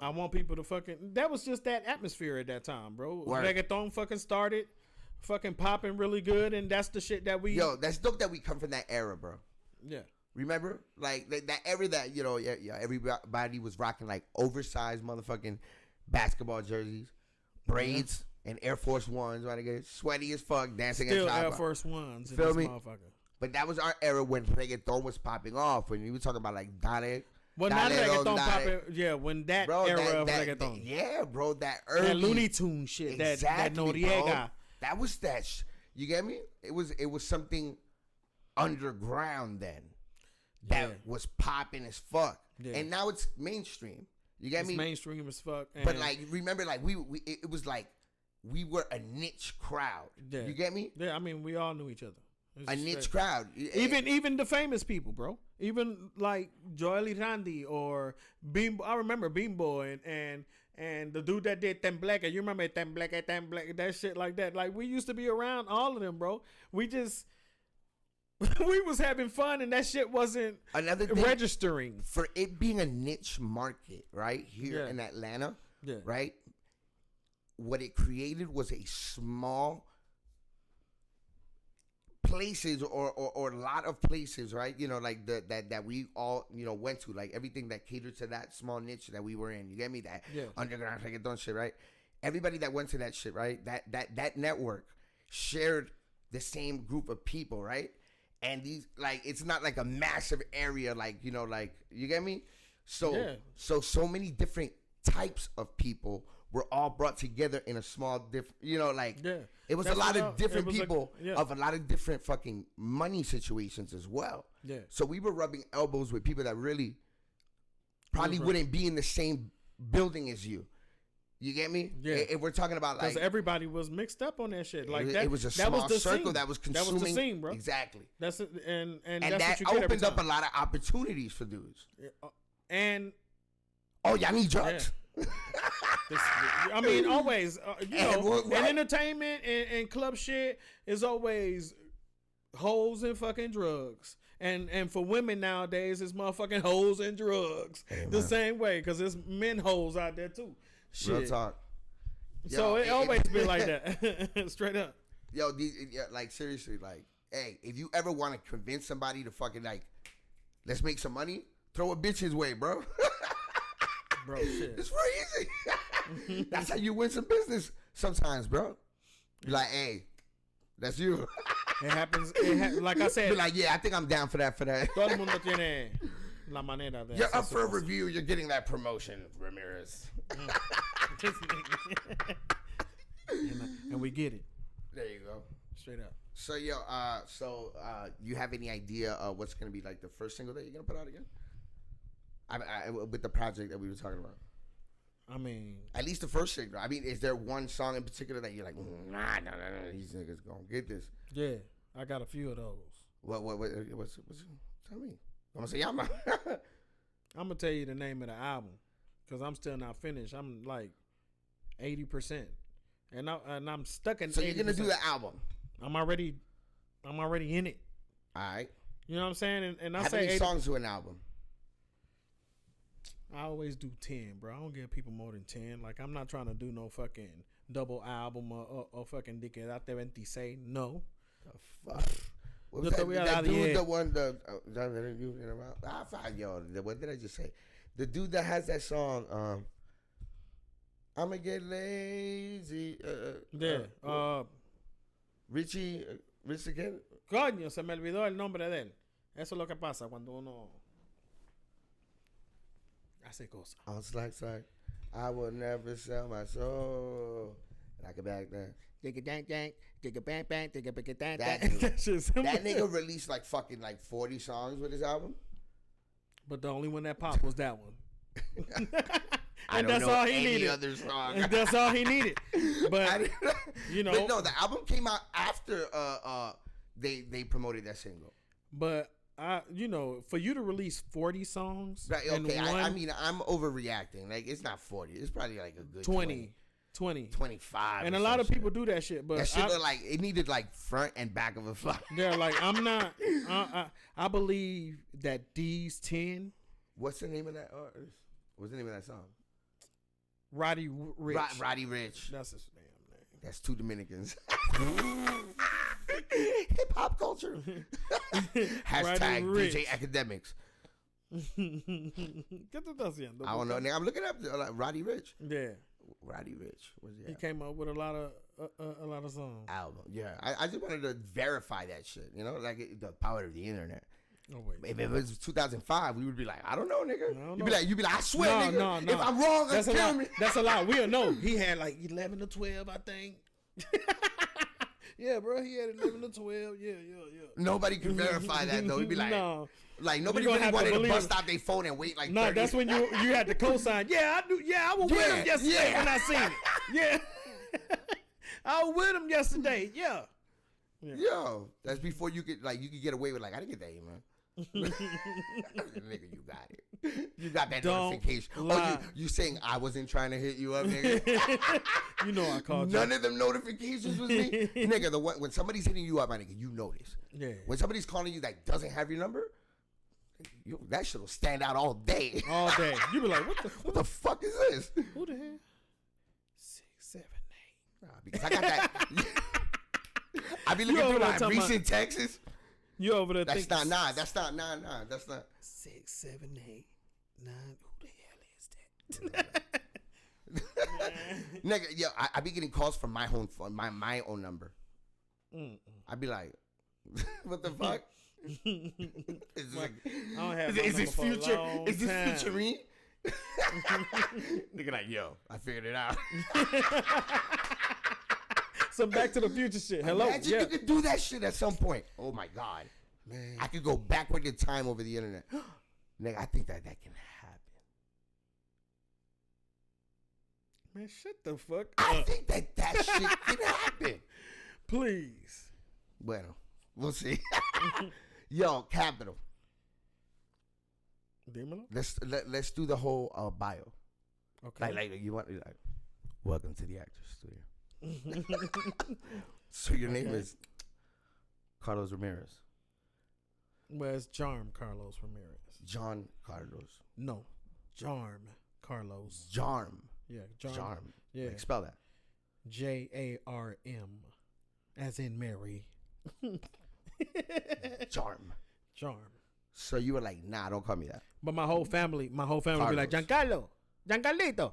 I want people to fucking. That was just that atmosphere at that time, bro. Word. Reggaeton fucking started, fucking popping really good, and that's the shit that we. Yo, that's dope that we come from that era, bro. Yeah. Remember, like that era that everybody was rocking like oversized motherfucking basketball jerseys, braids, and Air Force Ones. Right, again, sweaty as fuck, dancing. Still at Air Force Ones. Feel in this me? motherfucker. But that was our era when reggaeton was popping off. When you were talking about like Dale. Well, not reggaeton popping. Yeah, when that era of reggaeton. Yeah, bro, that early that Looney Tune shit. That Noriega. Bro. That was that. You get me? It was something underground then. That was popping as fuck, and now it's mainstream. You get me? It's mainstream as fuck. But like, remember, like it was like we were a niche crowd. Yeah. You get me? Yeah, I mean, we all knew each other. A niche crowd. Even the famous people, bro. Even like Joel Randy or Beam. I remember Bimbo and the dude that did Tembleque. You remember Tembleque, that shit like that. Like we used to be around all of them, bro. We just. We was having fun and that shit wasn't another thing, registering. For it being a niche market, right? Here in Atlanta, right? What it created was a small places or a lot of places, right? You know, like that we all, went to, like everything that catered to that small niche that we were in. You get me? That underground reggaeton shit, right? Everybody that went to that shit, right? That network shared the same group of people, right? And these, like, it's not like a massive area, like, like, you get me? So many different types of people were all brought together in a small, it was a lot of different people of a lot of different fucking money situations as well. Yeah. So we were rubbing elbows with people that really probably wouldn't be in the same building as you. You get me? Yeah. If we're talking about like, because everybody was mixed up on that shit. Like that, it was a small circle that was consuming. That was the scene, bro. Exactly. That's it, and that's that what you opened up a lot of opportunities for dudes. And y'all need drugs. Yeah. I mean, always, and entertainment and club shit is always hoes and fucking drugs. And for women nowadays, it's motherfucking hoes and drugs. The same way, because there's men hoes out there too. Shit. Real talk. So it always been like that. Straight up. Yo, like seriously, like, hey, if you ever want to convince somebody to fucking like, let's make some money, throw a bitch his way, bro. Bro, shit. It's real easy. That's how you win some business sometimes, bro. You're like, hey, that's you. It happens. Like I said. Be like, yeah, I think I'm down for that. Todo el mundo tiene la manera de. You're up for a review. You're getting that promotion, Ramirez. And we get it. There you go. Straight up. So yo, you have any idea of what's gonna be like the first single that you're gonna put out again? With the project that we were talking about. I mean, at least the first single. I mean, is there one song in particular that you're like, nah, these niggas gonna get this? Yeah, I got a few of those. What's tell me. I'm gonna say I'm gonna tell you the name of the album because I'm still not finished. I'm like 80%, and I'm stuck in. So 80%. You're gonna do the album? I'm already in it. All right. You know what I'm saying? And I How say many 80, songs to an album? I always do 10, bro. I don't give people more than 10. Like, I'm not trying to do no fucking double album or fucking de quedarte 26. No. The fuck? What was that dude, the one, what did I just say? The dude that has that song, I'ma get lazy. Richie again? Coño, se me olvidó el nombre de él. Eso es lo que pasa cuando uno hace cosas. On Slack, I will never sell my soul. And I get back there. Dig a dank, dig a bang, dig a big dank. That nigga released like fucking like 40 songs with his album. But the only one that popped was that one. And that's all he needed. Other song. And that's all he needed. But But no, the album came out after they promoted that single. But for you to release 40 songs, right? Okay, I mean, I'm overreacting. Like, it's not 40. It's probably like a good 20. 20. 25. And or a lot some of people do that shit, but That shit look like it needed like front and back of a fly. they're like, I'm not. I believe that these 10. What's the name of that artist? What's the name of that song? Roddy Rich. Roddy Rich. That's his damn name. That's 2 Dominicans. Hip hop culture. Hashtag Rich. DJ Academics. ¿Qué tú estás haciendo? I don't know. Nigga, I'm looking up Roddy Rich. Yeah. Roddy Rich. Where's He came up with a lot of songs. album. Yeah, I just wanted to verify that shit. You know, like the power of the internet. Oh wait. If it was 2005, we would be like, I don't know, nigga. don't You'd be like, I swear, nigga. No. If I'm wrong, That's a kill lot. me. That's a lot. We'll know. He had like 11 to 12, I think. Yeah, bro. He had 11 to 12. Yeah. Nobody can verify that though. We'd be like, No. like nobody You gonna really have to wanted to believe bust it. out their phone and wait like. No, 30 that's when you had to co-sign. Yeah, I do. Yeah, I was with him yesterday when I seen it. Yeah. I was with him yesterday. Yeah. Yo, that's before you could get away with like I didn't get that email. Nigga, you got it. You got that Don't notification. lie. Oh, you saying I wasn't trying to hit you up, nigga? You know I called None of them notifications was me, nigga. The one when somebody's hitting you up, my nigga, you notice. Yeah. When somebody's calling you that doesn't have your number, that shit will stand out all day. All day. You be like, what the What the fuck is this? Who the hell? 6, 7, 8. Nah, because I got that. I be looking over through there my talking recent texts. You over there That's thinking. not. That's not. That's not. 6, 7, 8, 9. Who the hell is that? Nigga, yo, I be getting calls from my own phone, my own number. I be like, what the fuck? Is I don't have this my number for a future? long Is this time. future me? Nigga, like, yo, I figured it out. Some Back to the Future shit. Hello. Imagine Yeah. you could do that shit at some point. Oh my god, Man. I could go backward in time over the internet. Nigga, I think that can happen. Man, shut the fuck I up. think that shit can happen. Please. Bueno, we'll see. Yo, Capital. Dímelo. Let's do the whole bio. Okay. Like you want like, welcome to the Actors Studio. So your name is Carlos Ramirez. Well, it's Jarm Carlos Ramirez. John Carlos. No. Jarm Carlos. Jarm. Yeah. Jarm. Jarm. Yeah. Like, spell that. Jarm. As in Mary. Jarm. Jarm. So you were like, nah, don't call me that. But my whole family be like, Carlos. Giancarlito.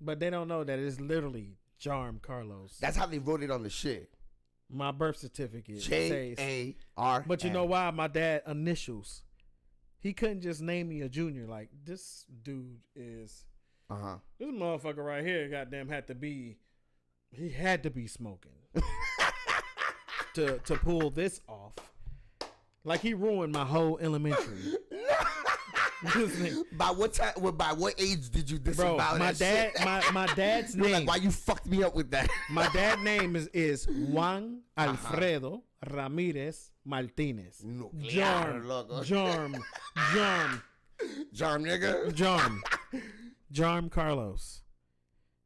But they don't know that it's literally Jarm Carlos. That's how they wrote it on the shit. My birth certificate says. J-A-R. But you know why? My dad initials. He couldn't just name me a junior. Like, this dude is. This motherfucker right here, goddamn, he had to be smoking to pull this off. Like, he ruined my whole elementary. By what time? Well, by what age did you disavow Bro, my that dad, shit? my dad's You're name. like, why you fucked me up with that? My dad's name is Juan Alfredo Ramirez Martinez. Nuclear, loco. Jarm, nigga. Jarm Carlos.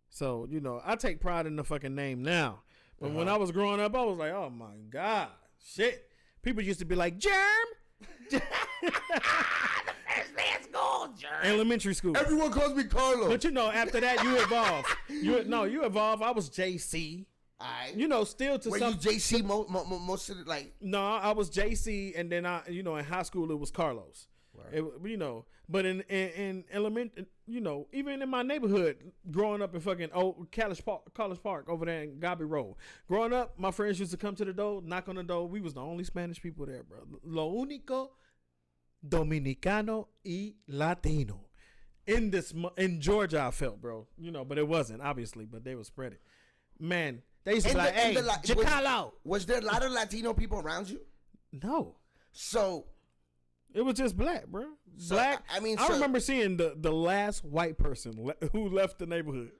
So, you know, I take pride in the fucking name now. But when I was growing up, I was like, oh my God. Shit. People used to be like, Jarm. That's gold, Jerry. Elementary school. Everyone calls me Carlos. But you know, after that, you evolve. You evolve. I was JC. Alright. You know, still to Were some. you JC most of the like? No, I was JC, and then in high school it was Carlos. You know, but in element, you know, even in my neighborhood, growing up in fucking old College Park over there in Gobby Road. Growing up, my friends used to come to the door, knock on the door. We was the only Spanish people there, bro. Lo único Dominicano y Latino in Georgia. I felt, bro. You know, but it wasn't obviously, but they would spread it. Man, they used to be like, "Hey, Chicalo." Was there a lot of Latino people around you? No. So it was just black, bro. Black. I remember seeing the last white person who left the neighborhood.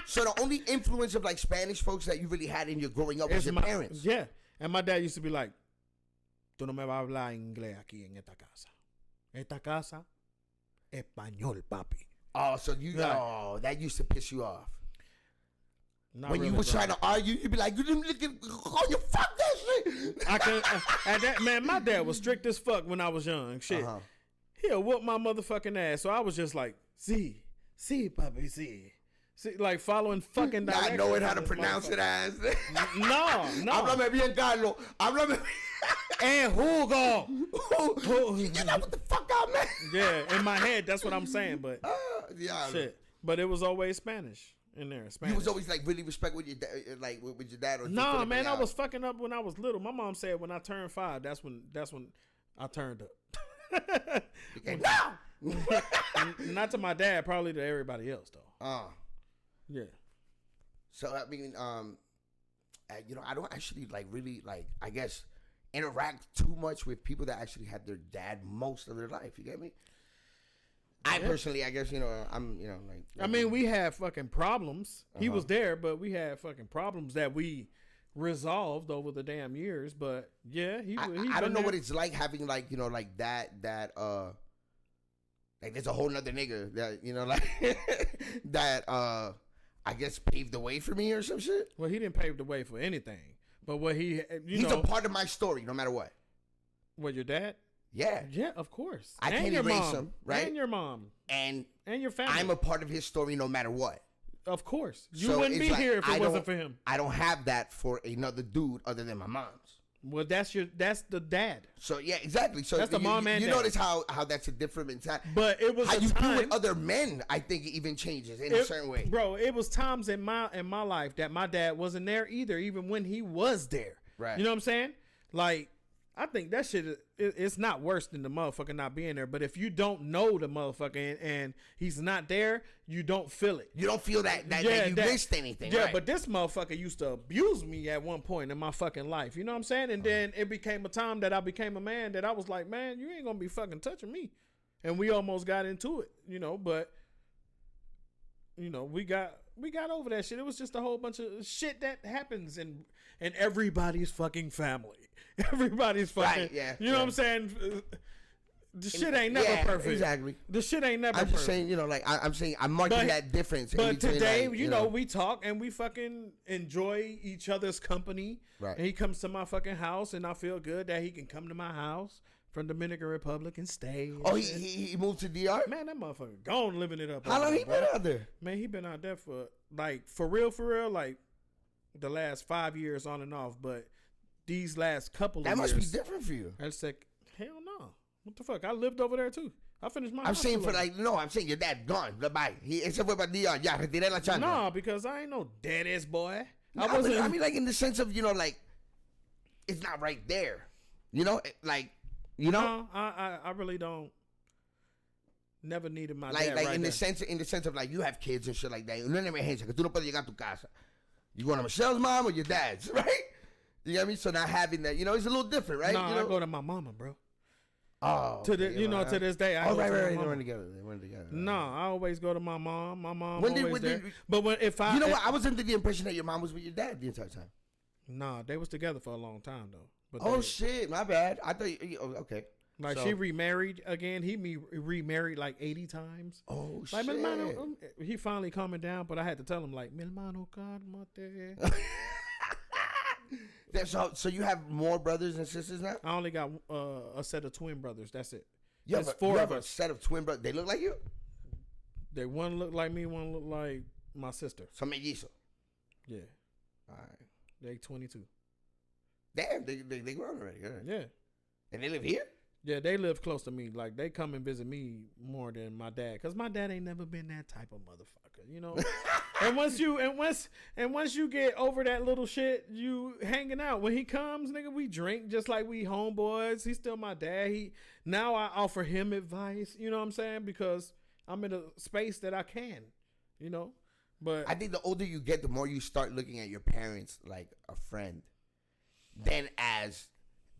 So the only influence of like Spanish folks that you really had in your growing up was your parents. Yeah, and my dad used to be like, "Tú no me vas a hablar inglés aquí en esta casa. Esta casa, español, papi." Oh, so that used to piss you off. Not when really, you was bro. trying to argue, you'd be like, you didn't look at, oh, you fuck that shit. I can at that man. My dad was strict as fuck when I was young. Shit, he'll whoop my motherfucking ass. So I was just like, see, puppy, see, like following fucking directions. Not knowing how to pronounce it as. No. Háblame bien, Carlos. Háblame. And Hugo. Get out, what the fuck out, man. Yeah, in my head, that's what I'm saying. But Yeah. shit, but it was always Spanish in there. Spanish. You was always like really respect with your dad, like with your dad. Or No, man, I was fucking up when I was little. My mom said when I turned 5, that's when I turned up. No. Not to my dad, probably to everybody else though. Yeah. So I mean, you know, I don't actually like really like, I guess, interact too much with people that actually had their dad most of their life. You get me? I personally, I guess, you know, I'm, you know, like. I mean, we had fucking problems. He was there, but we had fucking problems that we resolved over the damn years. But yeah, I don't know what it's like having like, you know, like that like there's a whole nother nigga that, you know, like that I guess paved the way for me or some shit. Well, he didn't pave the way for anything. But what He's a part of my story, no matter what. What, your dad? Yeah. Yeah, of course. I can't erase him, right? And your mom. And your family. I'm a part of his story no matter what. Of course. You So wouldn't it's be like, here if it wasn't for him. I don't have that for another dude other than my mom's. Well, that's the dad. So yeah, exactly. So That's the mom and you dad. notice how that's a different mentality. But it was how a you time, do with other men, I think it even changes in a certain way. Bro, it was times in my life that my dad wasn't there either, even when he was there. Right. You know what I'm saying? Like, I think that shit, it's not worse than the motherfucker not being there. But if you don't know the motherfucker and he's not there, you don't feel it. You don't feel that you missed anything. Yeah, right. but this motherfucker used to abuse me at one point in my fucking life. You know what I'm saying? And then it became a time that I became a man that I was like, man, you ain't gonna be fucking touching me. And we almost got into it, you know, but you know, we got over that shit. It was just a whole bunch of shit that happens in everybody's fucking family. Everybody's fucking, right, yeah, you know what I'm saying? The shit ain't never perfect. Exactly. The shit ain't never I'm perfect. just saying, you know, like I'm saying, I'm marking that difference. But today, like, you know, we talk and we fucking enjoy each other's company. Right. And he comes to my fucking house, and I feel good that he can come to my house from Dominican Republic and stay. And oh, shit. he moved to DR? Man, that motherfucker gone living it up. How long he been out there? Man, he been out there for like for real, like the last 5 years on and off. But these last couple of years, that must be different for you. That's like, hell no. What the fuck? I lived over there too. I finished my. I'm saying for like, no, I'm saying your dad gone. Bye. He se fue para DR. Ya, retiré la changa. no, because I ain't no deadass boy. No, I mean, like in the sense of, you know, like it's not right there. You know, like, you know. No, I really don't. Never needed my like dad like right in there. the sense of like you have kids and shit like that. Una emergencia que tú no puedes llegar a tu casa. You going to Michelle's mom or your dad's, right? You get me? So not having that, you know, it's a little different, right? No, you know? I go to my mama, bro. Oh, To the, you know, to this day, I oh, go right, to my right, they mama. went together. They went together. No, I always go to my mom. My mom When always did- there. But when if I, You know what? I was under the impression that your mom was with your dad the entire time. Nah, they was together for a long time though. But Oh they- shit, my bad. I thought oh, okay. like So- she remarried again. He remarried like 80 times. Oh Like, shit. mi hermano, he finally calming down, but I had to tell him like, mi hermano, cálmate. So you have more brothers and sisters now? I only got a set of twin brothers. That's it. You There's have, four you of have a us. set of twin brothers. They look like you? They one look like me, one look like my sister. Some mellizo. Yeah, All right. they 22. Damn, they grown already. All right. Yeah. And they live here? Yeah, they live close to me. Like they come and visit me more than my dad, cause my dad ain't never been that type of motherfucker, you know. and once you get over that little shit, you hanging out. When he comes, nigga, we drink just like we homeboys. He's still my dad. Now I offer him advice. You know what I'm saying? Because I'm in a space that I can, you know. But I think the older you get, the more you start looking at your parents like a friend, than as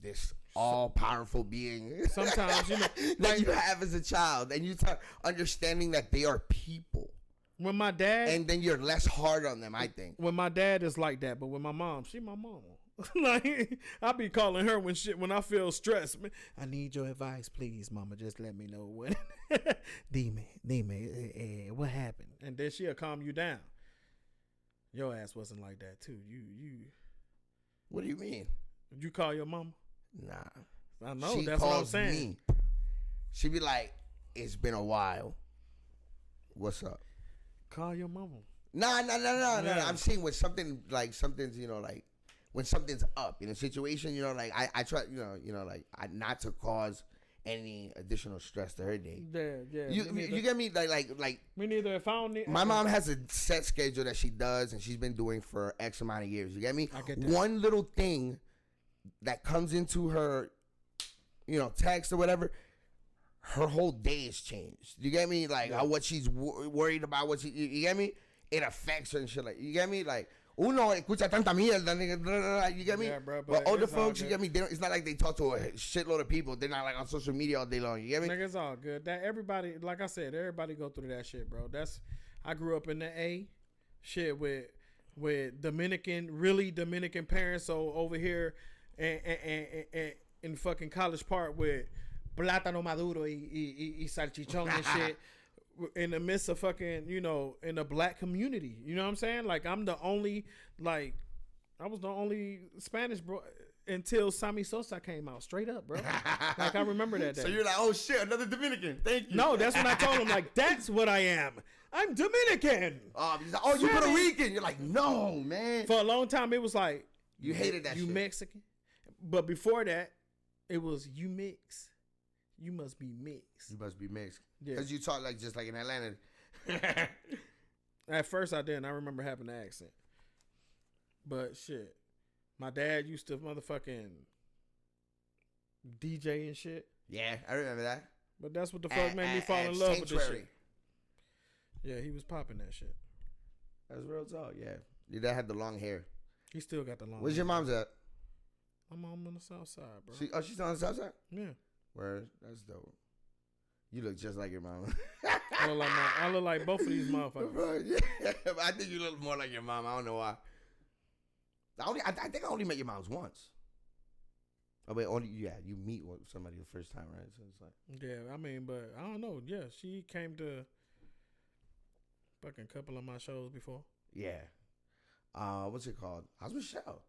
this all-powerful being. sometimes, you know, that you have as a child, and you start understanding that they are people, when my dad and then you're less hard on them. I think. when my dad is like that, but when my mom, she my mama. Like I be calling her when I feel stressed. I need your advice, please, mama. Just let me know what. Dime, what happened? And then she'll calm you down. Your ass wasn't like that too. What do you mean? You call your mama? Nah. I know. She That's what I'm calls saying. me. She be like, "It's been a while. What's up?" Call your mama. Nah. Yeah. I'm saying when something's like when something's up in a situation, like I try, like not to cause any additional stress to her day. Yeah. You get me? Like Me neither. If I don't need, my mom has a set schedule that she does, and she's been doing for X amount of years. You get me? I get that. One little thing that comes into her, text or whatever, her whole day is changed. You get me? Like what she's worried about, you get me? It affects her and shit. Like, you get me? Like, uno escucha tanta mierda, you get me? Yeah, bro, but older it's all folks, you good. get me? It's not like they talk to a shitload of people. They're not like on social media all day long. You get me? Nigga, it's all good. That everybody, like I said, everybody go through that shit, bro. I grew up in the A shit with Dominican parents. So over here and in fucking College Park with plátano maduro y salchichón and shit. In the midst of fucking, in the black community. You know what I'm saying? Like, I was the only Spanish bro until Sammy Sosa came out. Straight up, bro. Like, I remember that day. So you're like, oh shit, another Dominican. Thank you. No, that's when I told him, like, that's what I am. I'm Dominican. He's like, oh, you Sammy. Puerto Rican. You're like, no, man. For a long time, it was like, You hated that you shit. Mexican. But before that, it was you mix. You must be mixed. You must be mixed. Yeah. Because you talk like just like in Atlanta. At first I didn't. I remember having the accent. But shit. My dad used to motherfucking DJ and shit. Yeah, I remember that. But that's what the fuck made me fall in love with this shit. Yeah, he was popping that shit. That's real talk, yeah. Your dad had the long hair. He still got the long Where's your mom's at? My mom on the south side, bro. She's on the south side? Yeah. Where? That's dope. You look just like your mama. I look like both of these motherfuckers. Bro, yeah. I think you look more like your mom. I don't know why. I think I only met your mom's once. Oh wait, you meet somebody the first time, right? So it's like, Yeah, I mean, but I don't know. Yeah, she came to fucking couple of my shows before. yeah. What's it called? How's Michelle?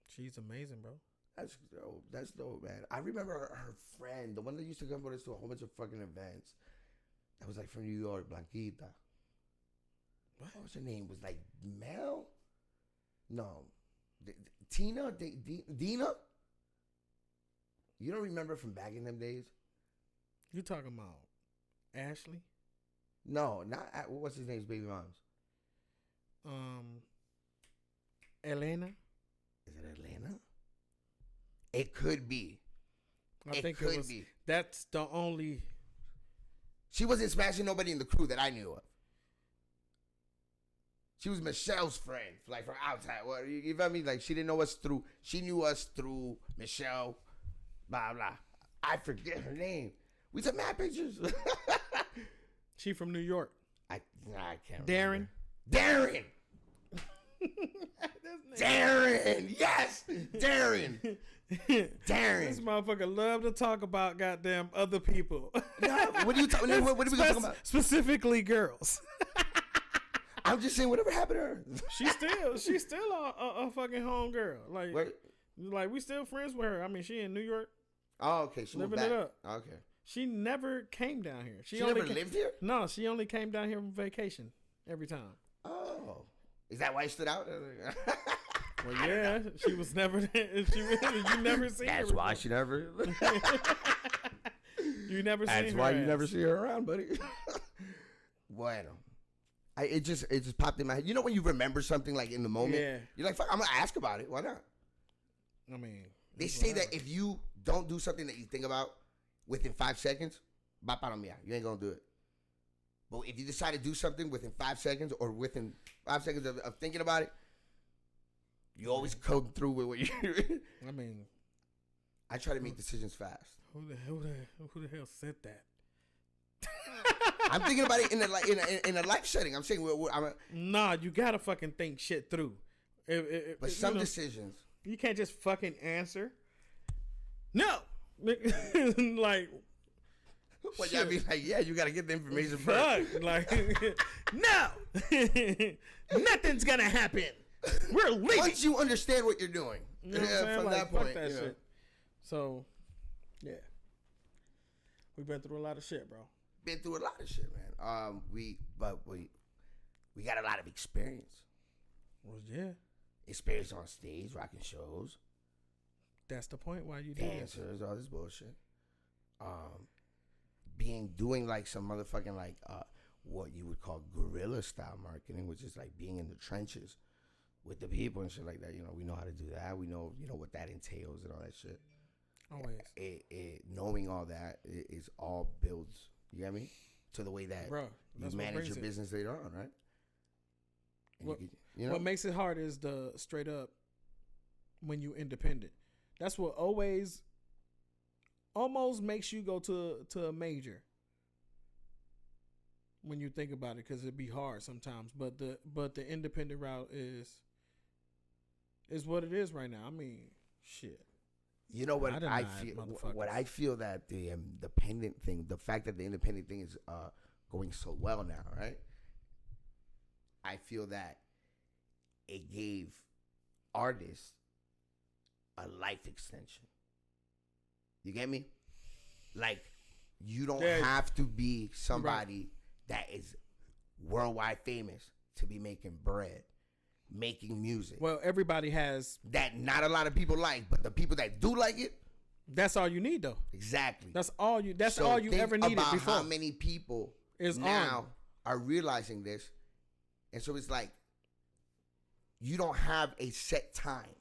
She's amazing, bro. That's dope. That's dope, man. I remember her friend, the one that used to come with us to a whole bunch of fucking events. That was like from New York, Blanquita. What was her name? Was like Mel? No, Tina, Dina. You don't remember from back in them days? You talking about Ashley? No, not what's his name's baby moms. Elena. Is it Atlanta? It could be. I think it was. That's the only. She wasn't smashing nobody in the crew that I knew of. She was Michelle's friend, like from outside. What you feel me? Like she didn't know us through. She knew us through Michelle. Blah blah. I forget her name. We took mad pictures. She from New York. I can't. Darren. Darren. Darren. Yes, Darren. Darren. This motherfucker love to talk about goddamn other people. No, what are you talking? What are we talking about? Specifically, girls. I'm just saying whatever happened to her. She's still a fucking home girl. Like, Wait. like we still friends with her. I mean, she in New York. Oh, okay. She Living moved back. it up. Okay. She never came down here. She never lived here? No, she only came down here on vacation every time. Oh. Is that why she stood out? Well, yeah, she was never. You never seen her. That's why she never. You never seen her. That's why you ass. never see her around, buddy. Bueno. It just popped in my head. You know when you remember something like in the moment? Yeah. You're like, fuck, I'm going to ask about it. Why not? I mean, They say that if you don't do something that you think about within 5 seconds, va para mía. You ain't going to do it. But if you decide to do something within 5 seconds or within 5 seconds of thinking about it, you always come through with what you I mean, I try to make decisions fast. who the hell said that? I'm thinking about it in a life setting. I'm saying, Nah, you gotta fucking think shit through. but some decisions. You can't just fucking answer. No, like Well, y'all be like, yeah, you gotta get the information first. Fuck, like, no, nothing's gonna happen. We're leaving. Once you understand what you're doing, You know what I'm saying? from Like, that fuck point, that you know. shit. So, yeah, we've been through a lot of shit, bro. Been through a lot of shit, man. We got a lot of experience. Well, yeah, Experience on stage, rocking shows, that's the point. Why you doing it? dancers, all this bullshit. Doing like some motherfucking like what you would call guerrilla style marketing, which is like being in the trenches with the people and shit like that. You know, we know how to do that. We know, you know, what that entails and all that shit. Always. Knowing all that is all builds, you get me? To the way that Bro, you that's what manage brings your it. business later on, right? And What- you know? What makes it hard is the straight up when you independent. That's what almost makes you go to a major when you think about it, because it'd be hard sometimes. But the independent route is what it is right now. I mean, shit. You know what I I denied feel? motherfuckers. What I feel that the independent thing, the fact that the independent thing is going so well now, right? I feel that it gave artists a life extension. You get me? Like, you don't Yeah. have to be somebody that is worldwide famous to be making bread, making music. Well, everybody has. That not a lot of people like, but the people that do like it, That's all you need, though. exactly. That's all you. That's So all you think ever needed about before. how many people Is now are realizing this, and so it's like you don't have a set time.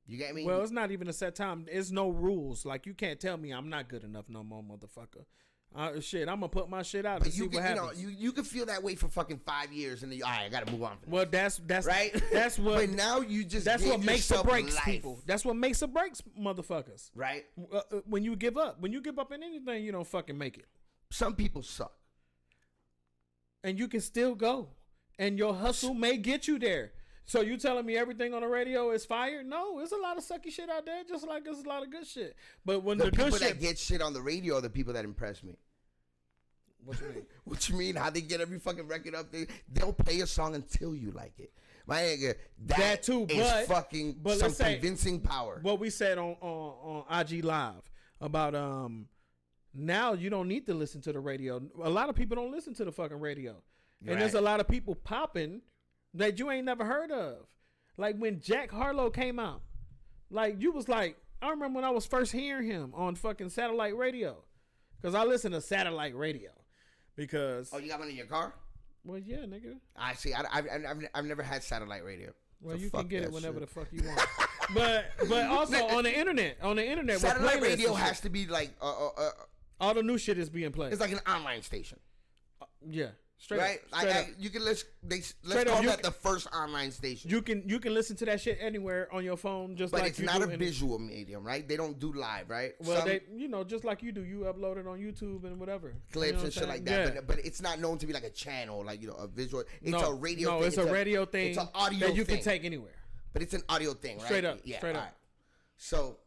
You get me? Well, it's not even a set time. There's no rules. Like, you can't tell me I'm not good enough no more, motherfucker. Shit, I'm gonna put my shit out and but see you what can, you know, happens. you can feel that way for fucking 5 years, and then all right, I gotta move on. From Well, this. that's right. That's what. But now you just That's gave what makes or yourself breaks life, people. That's what makes or breaks motherfuckers. right? When you give up in anything, you don't fucking make it, Some people suck. and you can still go, and your hustle may get you there. So you telling me everything on the radio is fire? No, there's a lot of sucky shit out there, just like there's a lot of good shit. But when The the people good that shit, get shit on the radio are the people that impress me. what you mean? What you mean? How they get every fucking record up there? They'll play a song until you like it. My nigga, That too, is fucking but some let's say- convincing power. What we said on IG Live about now you don't need to listen to the radio. A lot of people don't listen to the fucking radio, and there's a Right. lot of people popping that you ain't never heard of. Like when Jack Harlow came out, like you was like, I remember when I was first hearing him on fucking satellite radio, because I listen to satellite radio because Oh, you got one in your car? well yeah nigga. I see. I've never had satellite radio. Well, So you fuck can get that it whenever shit. the fuck you want. but also on the internet with Satellite playlists radio and shit. has to be like All the new shit is being played. it's like an online station, Yeah, straight right? up. Straight up. You can let's Straight up, call you that can- the first online station. You can listen to that shit anywhere on your phone, just But like it's you not do a in- visual medium, right? They don't do live, right? Well, Some they just like you do. You upload it on YouTube and whatever clips You know and what shit I'm like saying? that. Yeah. But it's not known to be like a channel, like a visual. It's no, a radio. No, thing. it's a radio thing. It's an audio that you thing. can take anywhere. But it's an audio thing, right? Straight up, Yeah. straight up. all right. So,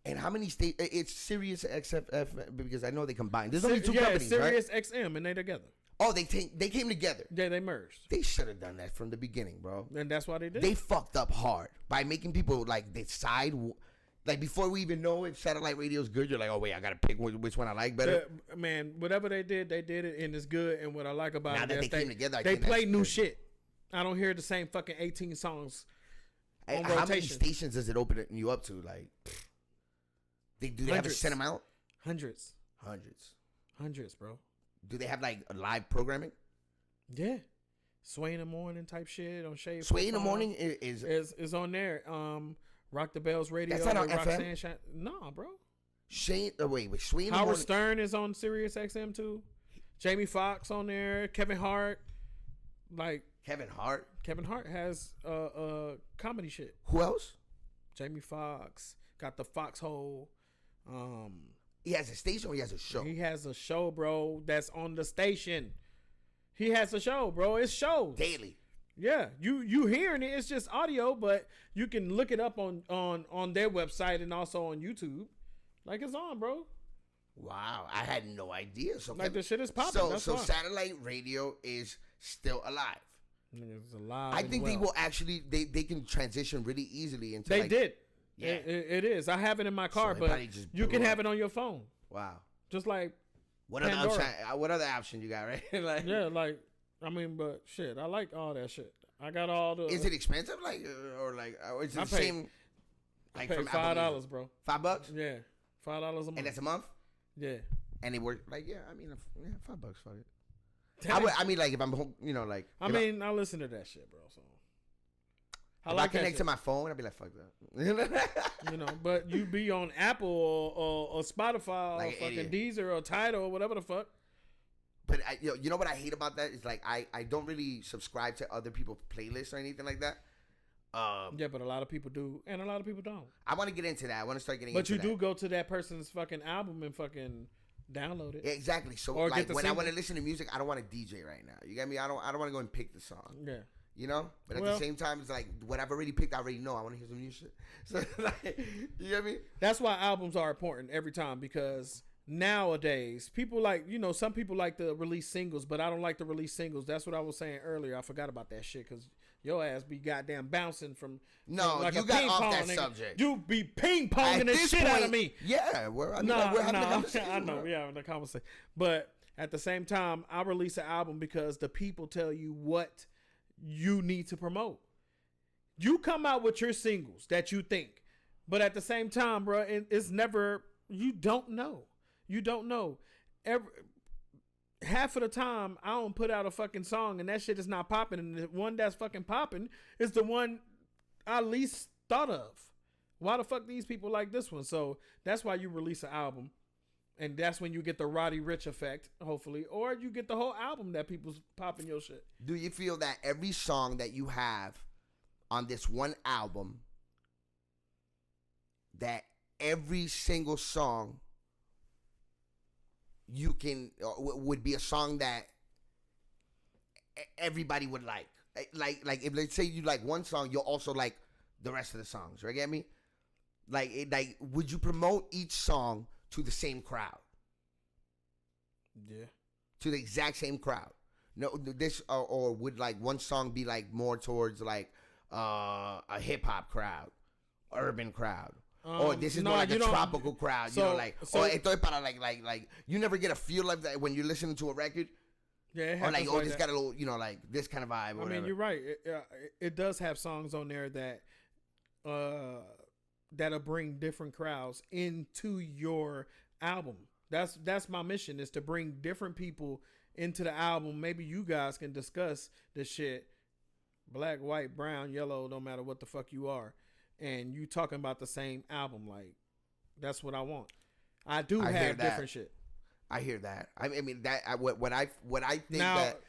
and how many states? It's Sirius XFF because I know they combined. There's only two companies, right? Sirius XM, and they together. Oh, they came together. Yeah, they merged, They should have done that from the beginning, bro. and that's why they did. They fucked up hard by making people like decide. Like before we even know if satellite radio is good, you're like, oh wait, I gotta pick which one I like better. Man, whatever they did it, and it's good. And what I like about Now it that is they came together, I they think play that's new good. shit. I don't hear the same fucking 18 songs on How many rotation. stations does it open you up to? Like, they have a Hundreds. set amount? Hundreds, bro. Do they have like a live programming? Yeah, Sway in the Morning type shit on Shade. Sway in the Profile morning is is on there. Rock the Bells Radio. That's not on with FM? Roxanne Shine. Nah, bro. Shane. Wait, Sway in the Howard morning. Stern is on Sirius XM too. Jamie Foxx on there. Kevin Hart. Like Kevin Hart. Kevin Hart has comedy shit. Who else? Jamie Foxx got the Foxhole. He has a station or he has a show? He has a show, bro. That's on the station. He has a show, bro. It's shows. Daily. Yeah, you hearing it? It's just audio, but you can look it up on their website and also on YouTube. Like it's on, bro. Wow, I had no idea. So Like the shit is popping. So that's so why. satellite radio is still alive. It's alive. I and think they well. will actually they can transition really easily into. They like, did. Yeah. It is. I have it in my car, it but probably just you blew can up. have it on your phone. Wow. Just like What other Pandora. option? What other option you got? Right? Like, yeah, like I mean, but shit, I like all that shit. I got all the. is it expensive? Like or is it I the pay- same? Like pay from Apple $5, Music? bro? $5? Yeah, $5 a month. And that's a month. yeah. And it worked. Like yeah, I mean yeah, $5. Fuck it. That I mean like if I'm home, you know like. I if mean, I listen to that shit, bro. So I if like I connect that to my phone, I'd be like fuck that. shit, you know. But you be on Apple or Spotify Like or an fucking idiot. Deezer or Tidal or whatever the fuck. But you know what I hate about that is like I don't really subscribe to other people's playlists or anything like that. Yeah, but a lot of people do, and a lot of people don't. I want to get into that. I want to start getting. But into you that. do go to that person's fucking album and fucking download it. Yeah, exactly. So Or like get the when I want to single. listen to music, I don't want to DJ right now. You get me? I don't want to go and pick the song. Yeah. You know? But at Well- the same time, it's like what I've already picked, I already know. I want to hear some new shit. So like, you get me? That's why albums are important every time, because nowadays people like, you know, some people like to release singles, but I don't like to release singles. That's what I was saying earlier. I forgot about that shit because your ass be goddamn bouncing from No, like you a got ping off pong, that nigga. subject. You be ping At ponging the this shit out of point, me. Yeah, we're having a No, conversation. I know bro. we having a conversation, but at the same time, I release an album because the people tell you what you need to promote. You come out with your singles that you think, but at the same time, bro, it's never. You don't know. You don't know. Half of the time, I don't put out a fucking song and that shit is not popping, and the one that's fucking popping is the one I least thought of. Why the fuck these people like this one? So that's why you release an album, and that's when you get the Roddy Ricch effect, hopefully, or you get the whole album that people's popping your shit. Do you feel that every song that you have on this one album, that every single song you can would be a song that everybody would like if let's say you like one song, you'll also like the rest of the songs, right? Get me? Like would you promote each song to the same crowd, Yeah. to the exact same crowd? No, this or would like one song be like more towards like a hip hop crowd, urban crowd? Or this is no, more like you a don't- tropical crowd, you so- know, like so- or esto es para like you never get a feel like that when you're listening to a record, Yeah, it or happens like oh this that. got a little, you know, like this kind of vibe. Or I mean, whatever. you're right. It does have songs on there that that'll bring different crowds into your album. That's my mission, is to bring different people into the album. Maybe you guys can discuss the shit, black, white, brown, yellow, no matter what the fuck you are, and you talking about the same album. Like, that's what I want. I do I hear have that. different shit. I hear that. I mean that what I think Now- that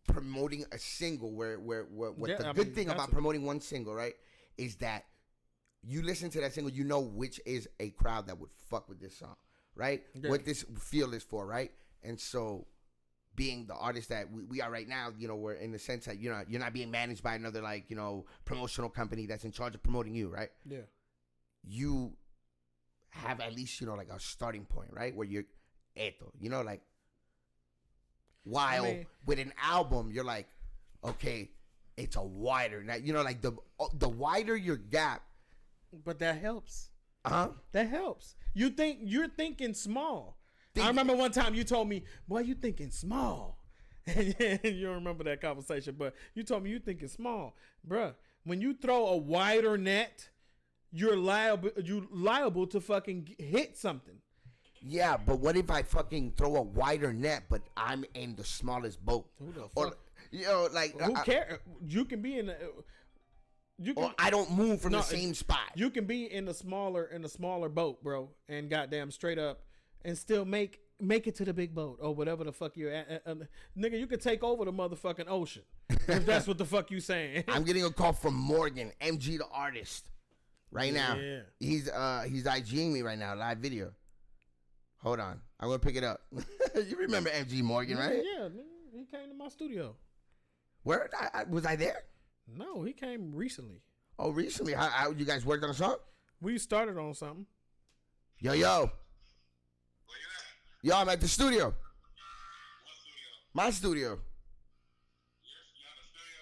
promoting a single where what Yeah, the I good mean, thing that's about a- promoting one single, right, is that you listen to that single, you know which is a crowd that would fuck with this song, right? Yeah. What this feel is for, right? And so being the artist that we are right now, you know, we're in the sense that you're not being managed by another, like, you know, promotional company that's in charge of promoting you, right? Yeah. You have at least, you know, like a starting point, right? Where you're esto, you know, like while with an album, you're like, okay, it's a wider, now, you know, like the wider your gap, But that helps. huh? That helps. You're thinking small. I remember one time you told me, boy, you thinking small. And you don't remember that conversation, but you told me you thinking small. Bruh, when you throw a wider net, you're liable to fucking hit something. Yeah, but what if I fucking throw a wider net, but I'm in the smallest boat? Who the Or, fuck? you know, like, Who cares? You can be in the... You can, or I don't move from No, the same spot. you can be in the smaller boat, bro, and goddamn straight up, and still make it to the big boat or whatever the fuck you're at. Nigga, you could take over the motherfucking ocean if that's what the fuck you saying. I'm getting a call from Morgan, MG the artist, right now. Yeah. He's IGing me right now, live video. Hold on, I'm gonna pick it up. You remember MG Morgan, right? Yeah, nigga, he came to my studio. Where was I there? No, he came recently. Oh, recently. How you guys worked on a song? We started on something. Yo, Where you at? Yo, I'm at the studio. My studio.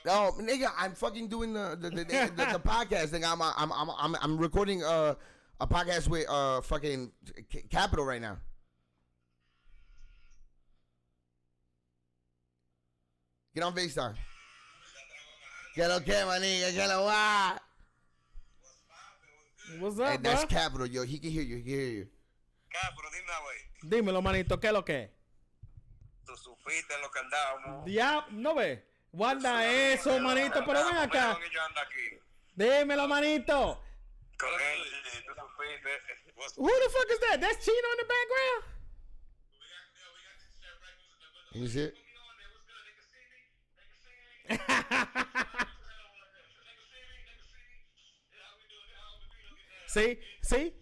Oh, nigga, I'm fucking doing the podcast thing. I'm recording a podcast with fucking Capital right now. Get on FaceTime. Que lo que, my nigga, que lo va. What's up, Hey, that's bro? Capital, yo. He can hear you. He can hear you. Capital, dime, güey. Dímelo, manito, ¿qué es lo que? Tú supiste en lo que andábamos. Diablo, no ve. Guarda eso, manito, pero ven acá. Yo ando aquí. Dímelo, manito. Con él, tú supiste. Who the fuck is that? That's Chino in the background? Can you see it? See?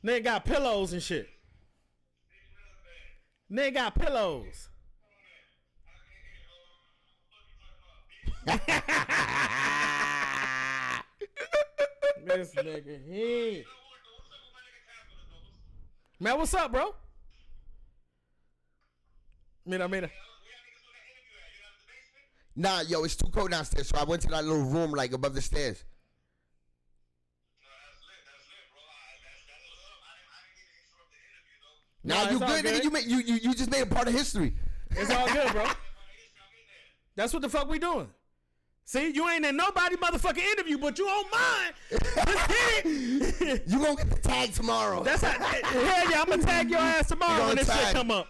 Nigga got pillows and shit. Nigga got pillows. This nigga, he. Man, what's up, bro? Mira. Nah, yo, it's too cold downstairs, so I went to that little room like above the stairs. Nah, No, you it's all good, nigga? good. You just made a part of history. It's all good, bro. That's what the fuck we doing. See, you ain't in nobody motherfucking interview, but you on mine. Let's get it. You gonna get the tag tomorrow. That's how. Hell yeah, I'm gonna tag your ass tomorrow when this shit tag. come up.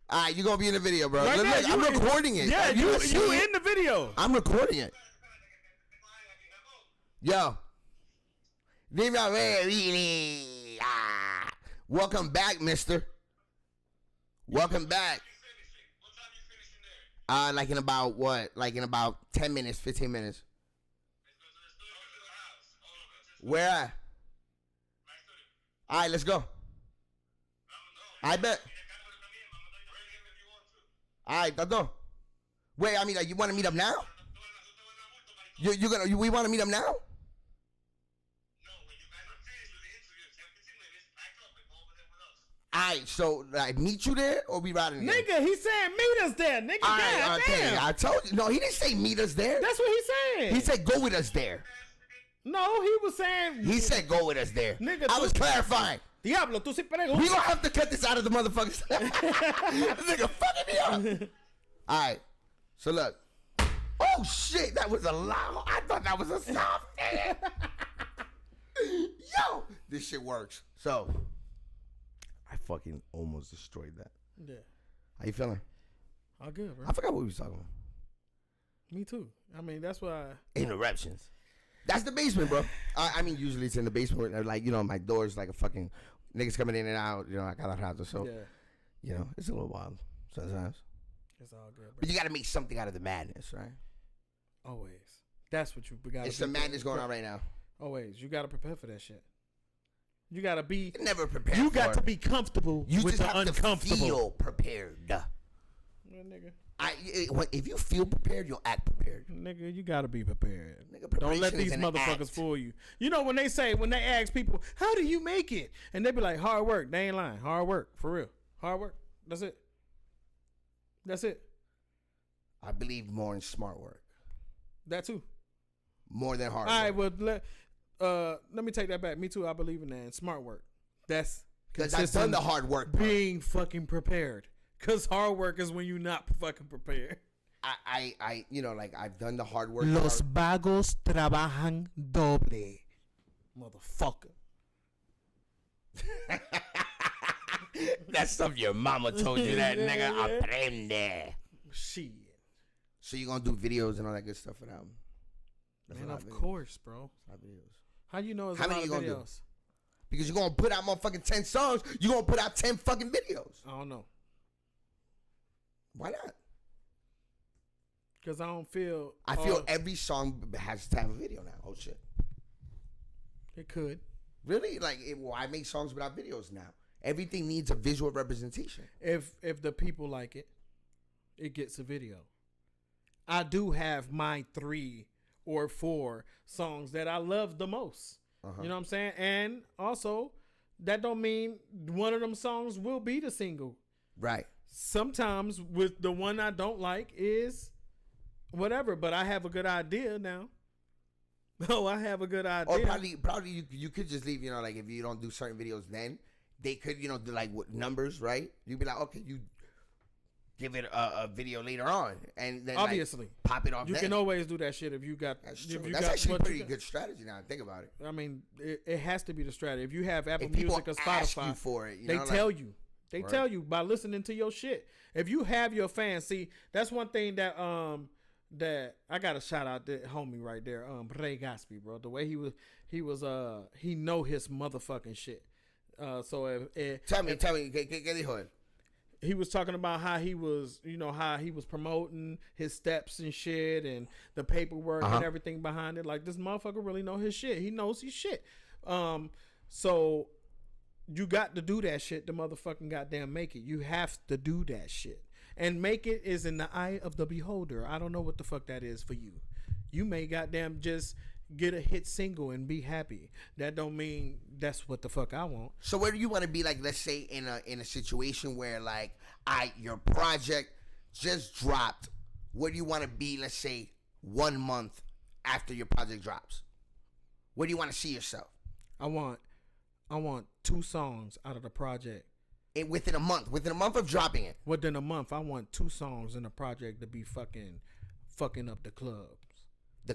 All right, you gonna be in the video, bro. Right Look, now, I'm you- recording it. Yeah, You you gonna see it? in the video. I'm recording it. Yo. Dime a ver, really. Ah. Welcome back, mister. Welcome back. Like in about what? Like in about 10 minutes, 15 minutes. Where at? All right, let's go. I bet. All right, Tato. Wait, I mean, like, you want to meet up now? We want to meet up now? Alright, so like meet you there or we riding there? Nigga, he saying meet us there. Nigga, Alright, okay. goddamn. I told you. No, he didn't say meet us there. That's what he's saying. He said go with us there. No, he was saying. He said go with us there. Nigga, I was clarifying. Diablo, tú sí preguntas. We gonna have to cut this out of the motherfuckers. This nigga fucking me up. Alright, so look. Oh shit, that was a loud. I thought that was a soft. Yo, this shit works. So, I fucking almost destroyed that. Yeah, How you feeling? all good, bro. I forgot what we was talking about. Me too. I mean, that's why. Interruptions. That's the basement, bro. I mean, usually it's in the basement. Like, you know, my door's like a fucking niggas coming in and out. You know, I got a house, so Yeah, you know, it's a little wild sometimes. it's all good, bro. But you got to make something out of the madness, right? Always. That's what you got. It's some madness going on right now. Always. You got to prepare for that shit. You got to be. You never prepared. You for got it. to be comfortable You with just the have uncomfortable. to feel prepared. Yeah, nigga. If you feel prepared, you'll act prepared. Nigga, you gotta be prepared. Nigga, Don't let preparation these is an motherfuckers act. fool you. You know when they ask people, how do you make it? And they be like, hard work. They ain't lying. Hard work. For real. Hard work. That's it. That's it. I believe more in smart work, That too. more than hard All right, work. well let me take that back. Me too, I believe in that. And smart work. That's Because I've consistent done the hard work. part. being fucking prepared. Cause hard work is when you're not fucking prepared. I, you know, like I've done the hard work. Los part. vagos trabajan doble. Motherfucker. That's stuff your mama told you that, nigga. Aprende. Shit. So you gonna do videos and all that good stuff for them? That's a Man, lot of videos. course, bro. That's a lot of videos. How you know it's How a many lot you of gonna do? videos? Because you're gonna put out motherfucking 10 songs. You're gonna put out 10 fucking videos. I don't know. Why not? Because I don't feel. I feel every song has to have a video now. Oh shit. it could. Really? Like, I make songs without videos now. Everything needs a visual representation. If the people like it, it gets a video. I do have my 3 or 4 songs that I love the most. Uh-huh. You know what I'm saying? And also, that don't mean one of them songs will be the single. Right. Sometimes with the one I don't like is whatever, but I have a good idea now. Oh, I have a good idea. Or probably you could just leave, like if you don't do certain videos, then they could, do like what numbers, right? You'd be like, okay, you give it a video later on, and then obviously like, pop it off. You can always do that shit if you got. That's if true. you That's got actually what pretty you got. good strategy now. Think about it. I mean, it has to be the strategy. If you have Apple If people Music or ask Spotify, you for it, they tell like, you. They Word. tell you by listening to your shit. If you have your fans, see, that's one thing that that I got to shout out that homie right there, Ray Gatsby, bro. The way he know his motherfucking shit. So if tell me, get dijo él? He was talking about how he was, how he was promoting his steps and shit and the paperwork and everything behind it. Like, this motherfucker really know his shit. He knows his shit. So you got to do that shit to motherfucking goddamn make it. You have to do that shit. And make it is in the eye of the beholder. I don't know what the fuck that is for you. You may goddamn just get a hit single and be happy. That don't mean that's what the fuck I want. So where do you want to be, like, let's say in a situation where, like, your project just dropped. Where do you want to be, let's say, 1 month after your project drops? Where do you want to see yourself? I want 2 songs out of the project. Within a month of dropping it. Within a month, I want 2 songs in the project to be fucking up the clubs. The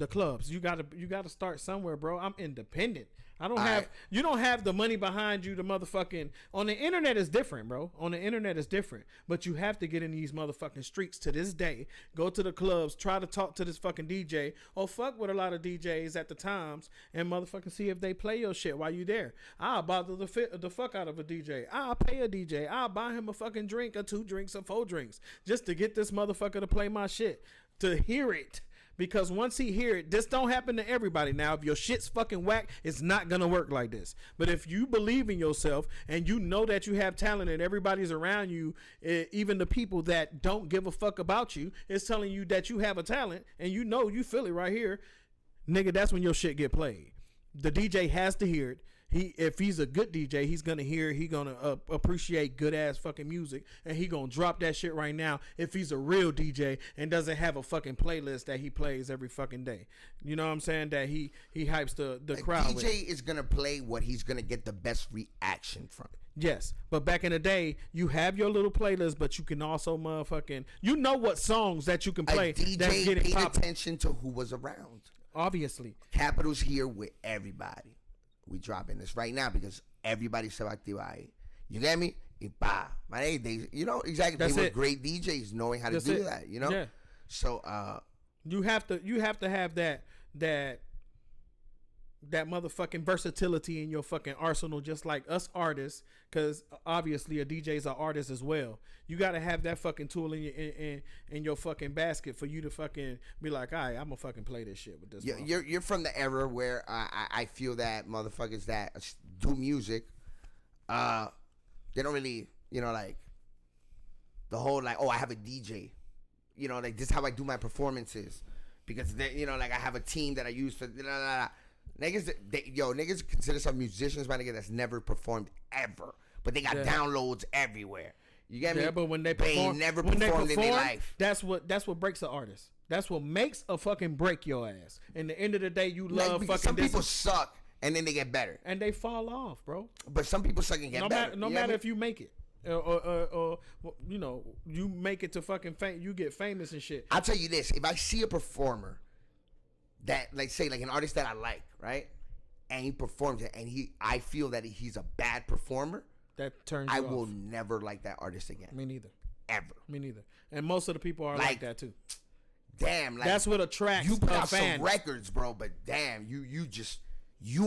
clubs. You gotta start somewhere, bro. I'm independent. You don't have the money behind you. The motherfucking on the internet is different, bro. On the internet is different. But you have to get in these motherfucking streets to this day. Go to the clubs, try to talk to this fucking DJ, or fuck with a lot of DJs at the times, and motherfucking see if they play your shit while you there. I'll bother the fuck out of a DJ. I'll pay a DJ. I'll buy him a fucking drink, or 2 drinks, or 4 drinks, just to get this motherfucker to play my shit, to hear it. Because once he hear it, this don't happen to everybody. Now, if your shit's fucking whack, it's not going to work like this. But if you believe in yourself and you know that you have talent and everybody's around you, even the people that don't give a fuck about you, is telling you that you have a talent and you know you feel it right here, nigga, that's when your shit get played. The DJ has to hear it. If he's a good DJ, he's gonna hear. He gonna appreciate good ass fucking music, and he gonna drop that shit right now. If he's a real DJ and doesn't have a fucking playlist that he plays every fucking day, you know what I'm saying? That he hypes the crowd. DJ is gonna play what he's gonna get the best reaction from. Yes, but back in the day, you have your little playlist, but you can also motherfucking what songs that you can play. A DJ paid attention to who was around. Obviously, Capital's here with everybody. We dropping this right now because everybody se va a activar ahí. You get me? Y pa. Exactly. That's they were it. great DJs knowing how to do that, Yeah. So you have to have that motherfucking versatility in your fucking arsenal, just like us artists, because obviously a DJ's an artist as well. You got to have that fucking tool in your fucking basket for you to fucking be like, all right, I'm gonna fucking play this shit with this. Yeah, you're from the era where I feel that motherfuckers that do music, they don't really, like the whole like, oh, I have a DJ, like this is how I do my performances, because they, like I have a team that I use for. Niggas consider some musicians, my nigga, that's never performed ever, but they got downloads everywhere. You get me? Yeah, but when they perform, never performed in their life. That's what breaks an artist. That's what makes a fucking break your ass. In the end of the day, you love fucking. Some people suck and then they get better, and they fall off, bro. But some people suck and get better. No matter if you make it. Or you make it to fucking fame, you get famous and shit. I'll tell you this: if I see a performer that, like, say, like an artist that I like, right, and he performs it, and I feel that he's a bad performer, that turns. I will never like that artist again. Me neither. Ever. Me neither. And most of the people are like that too. Damn, like that's what attracts. You put out fans. some records, bro, but damn, you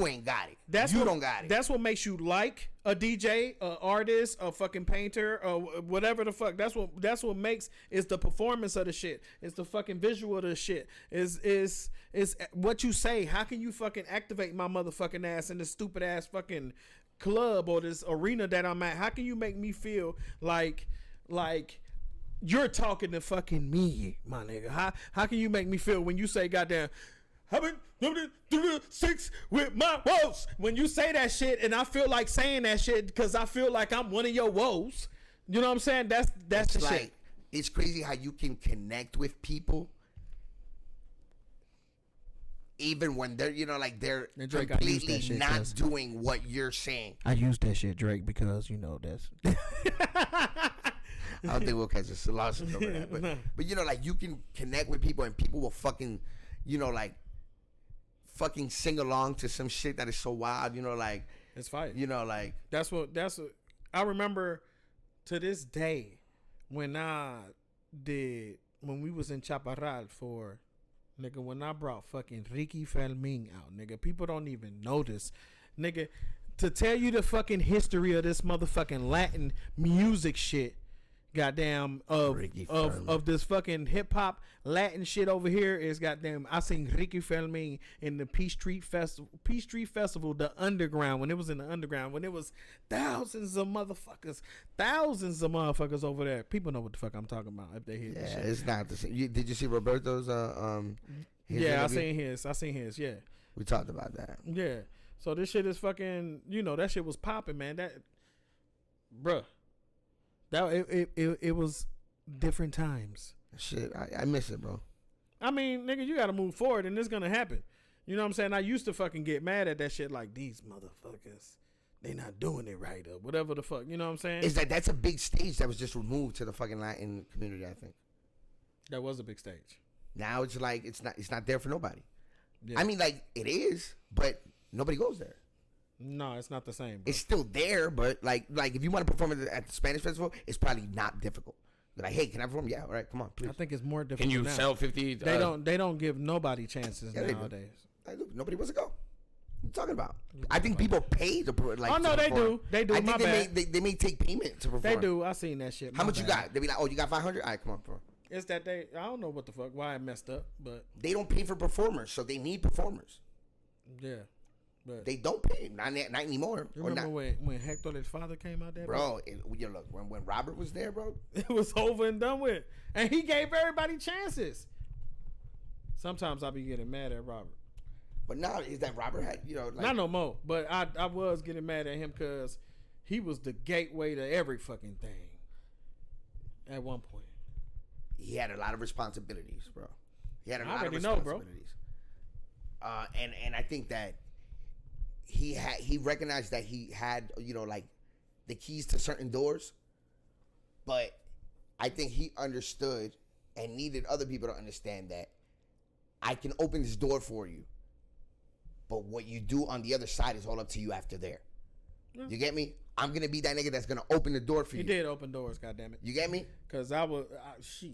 ain't got it. Don't got it. That's what makes you like a DJ, a artist, a fucking painter, or whatever the fuck. That's what makes is the performance of the shit. It's the fucking visual of the shit. Is what you say. How can you fucking activate my motherfucking ass in this stupid ass fucking club or this arena that I'm at? How can you make me feel like you're talking to fucking me, my nigga? How can you make me feel when you say, goddamn, I've been doing six with my woes. When you say that shit, and I feel like saying that shit because I feel like I'm one of your woes. You know what I'm saying? That's It's the like, shit. it's crazy how you can connect with people even when they're, you know, like they're And Drake, I use that completely shit, not 'cause doing what you're saying. I use that shit, Drake, because you know that's. I don't think we'll catch a lawsuit over that. But you know, like you can connect with people and people will fucking, you know, like fucking sing along to some shit that is so wild, you know, like It's fire. you know, like That's what I remember to this day when we was in Chaparral for nigga, when I brought fucking Ricky Fermin out, nigga. People don't even notice. Nigga, to tell you the fucking history of this motherfucking Latin music shit, goddamn, of this fucking hip hop Latin shit over here is goddamn. I seen Ricky Fermin in the Peachtree Festival, the underground, when it was in the underground, when it was thousands of motherfuckers over there. People know what the fuck I'm talking about if they hear this shit. it's not the same. Did you see Roberto's his Yeah, interview? I seen his. Yeah, We talked about that. yeah. So this shit is fucking. You know that shit was popping, man. That, bruh. It was different times. Shit, I miss it, bro. I mean, nigga, you gotta move forward, and it's gonna happen. You know what I'm saying? I used to fucking get mad at that shit, like these motherfuckers, they not doing it right or whatever the fuck. You know what I'm saying? Is that's a big stage that was just removed to the fucking Latin community, I think. That was a big stage. Now it's like it's not there for nobody. Yeah. I mean, like it is, but nobody goes there. No, it's not the same. Bro. It's still there, but like if you want to perform at the Spanish festival, it's probably not difficult. You're like, hey, can I perform? Yeah, all right, come on, please. I think it's more difficult. Can you now. sell 50? They don't give nobody chances Yeah, they do. nowadays. Like, look, nobody wants to go. What you talking about? I think people pay to like. Oh no, to they perform. do. They do. I My think bad. they may take payment to perform. They do. I seen that shit. How My much you bad. got? They be like, oh, you got 500. All right, come on, perform. It's that they. I don't know what the fuck. Why I messed up, but They don't pay for performers, so they need performers. yeah. But They don't pay, not anymore. you Or remember not. when Hector's father came out there, Bro, you look when Robert was there, bro. It was over and done with, and he gave everybody chances. Sometimes I be getting mad at Robert. But now is that Robert had, you know, like, Not no more, but I was getting mad at him because he was the gateway to every fucking thing. At one point, he had a lot of responsibilities, bro. He had a I lot of already know, bro. responsibilities. And I think that he recognized that he had, you know, like the keys to certain doors, but I think he understood and needed other people to understand that I can open this door for you, but what you do on the other side is all up to you after there. Yeah. You get me? I'm gonna be that nigga that's gonna open the door for he you. did open doors. Goddamn it, You get me? because shit.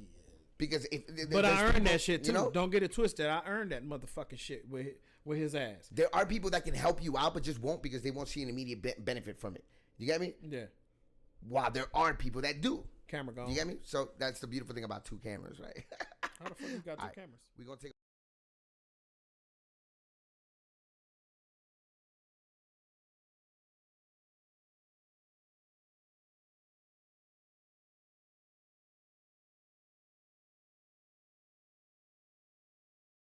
Because But I there's earned people, that shit too. You know, Don't get it twisted. I earned that motherfucking shit with his ass. there are people that can help you out, but just won't because they won't see an immediate benefit from it. You get me? Yeah, While there are people that do. camera gone. You get me? So that's the beautiful thing about two cameras, right? How the fuck you got two Alright. cameras? We're gonna take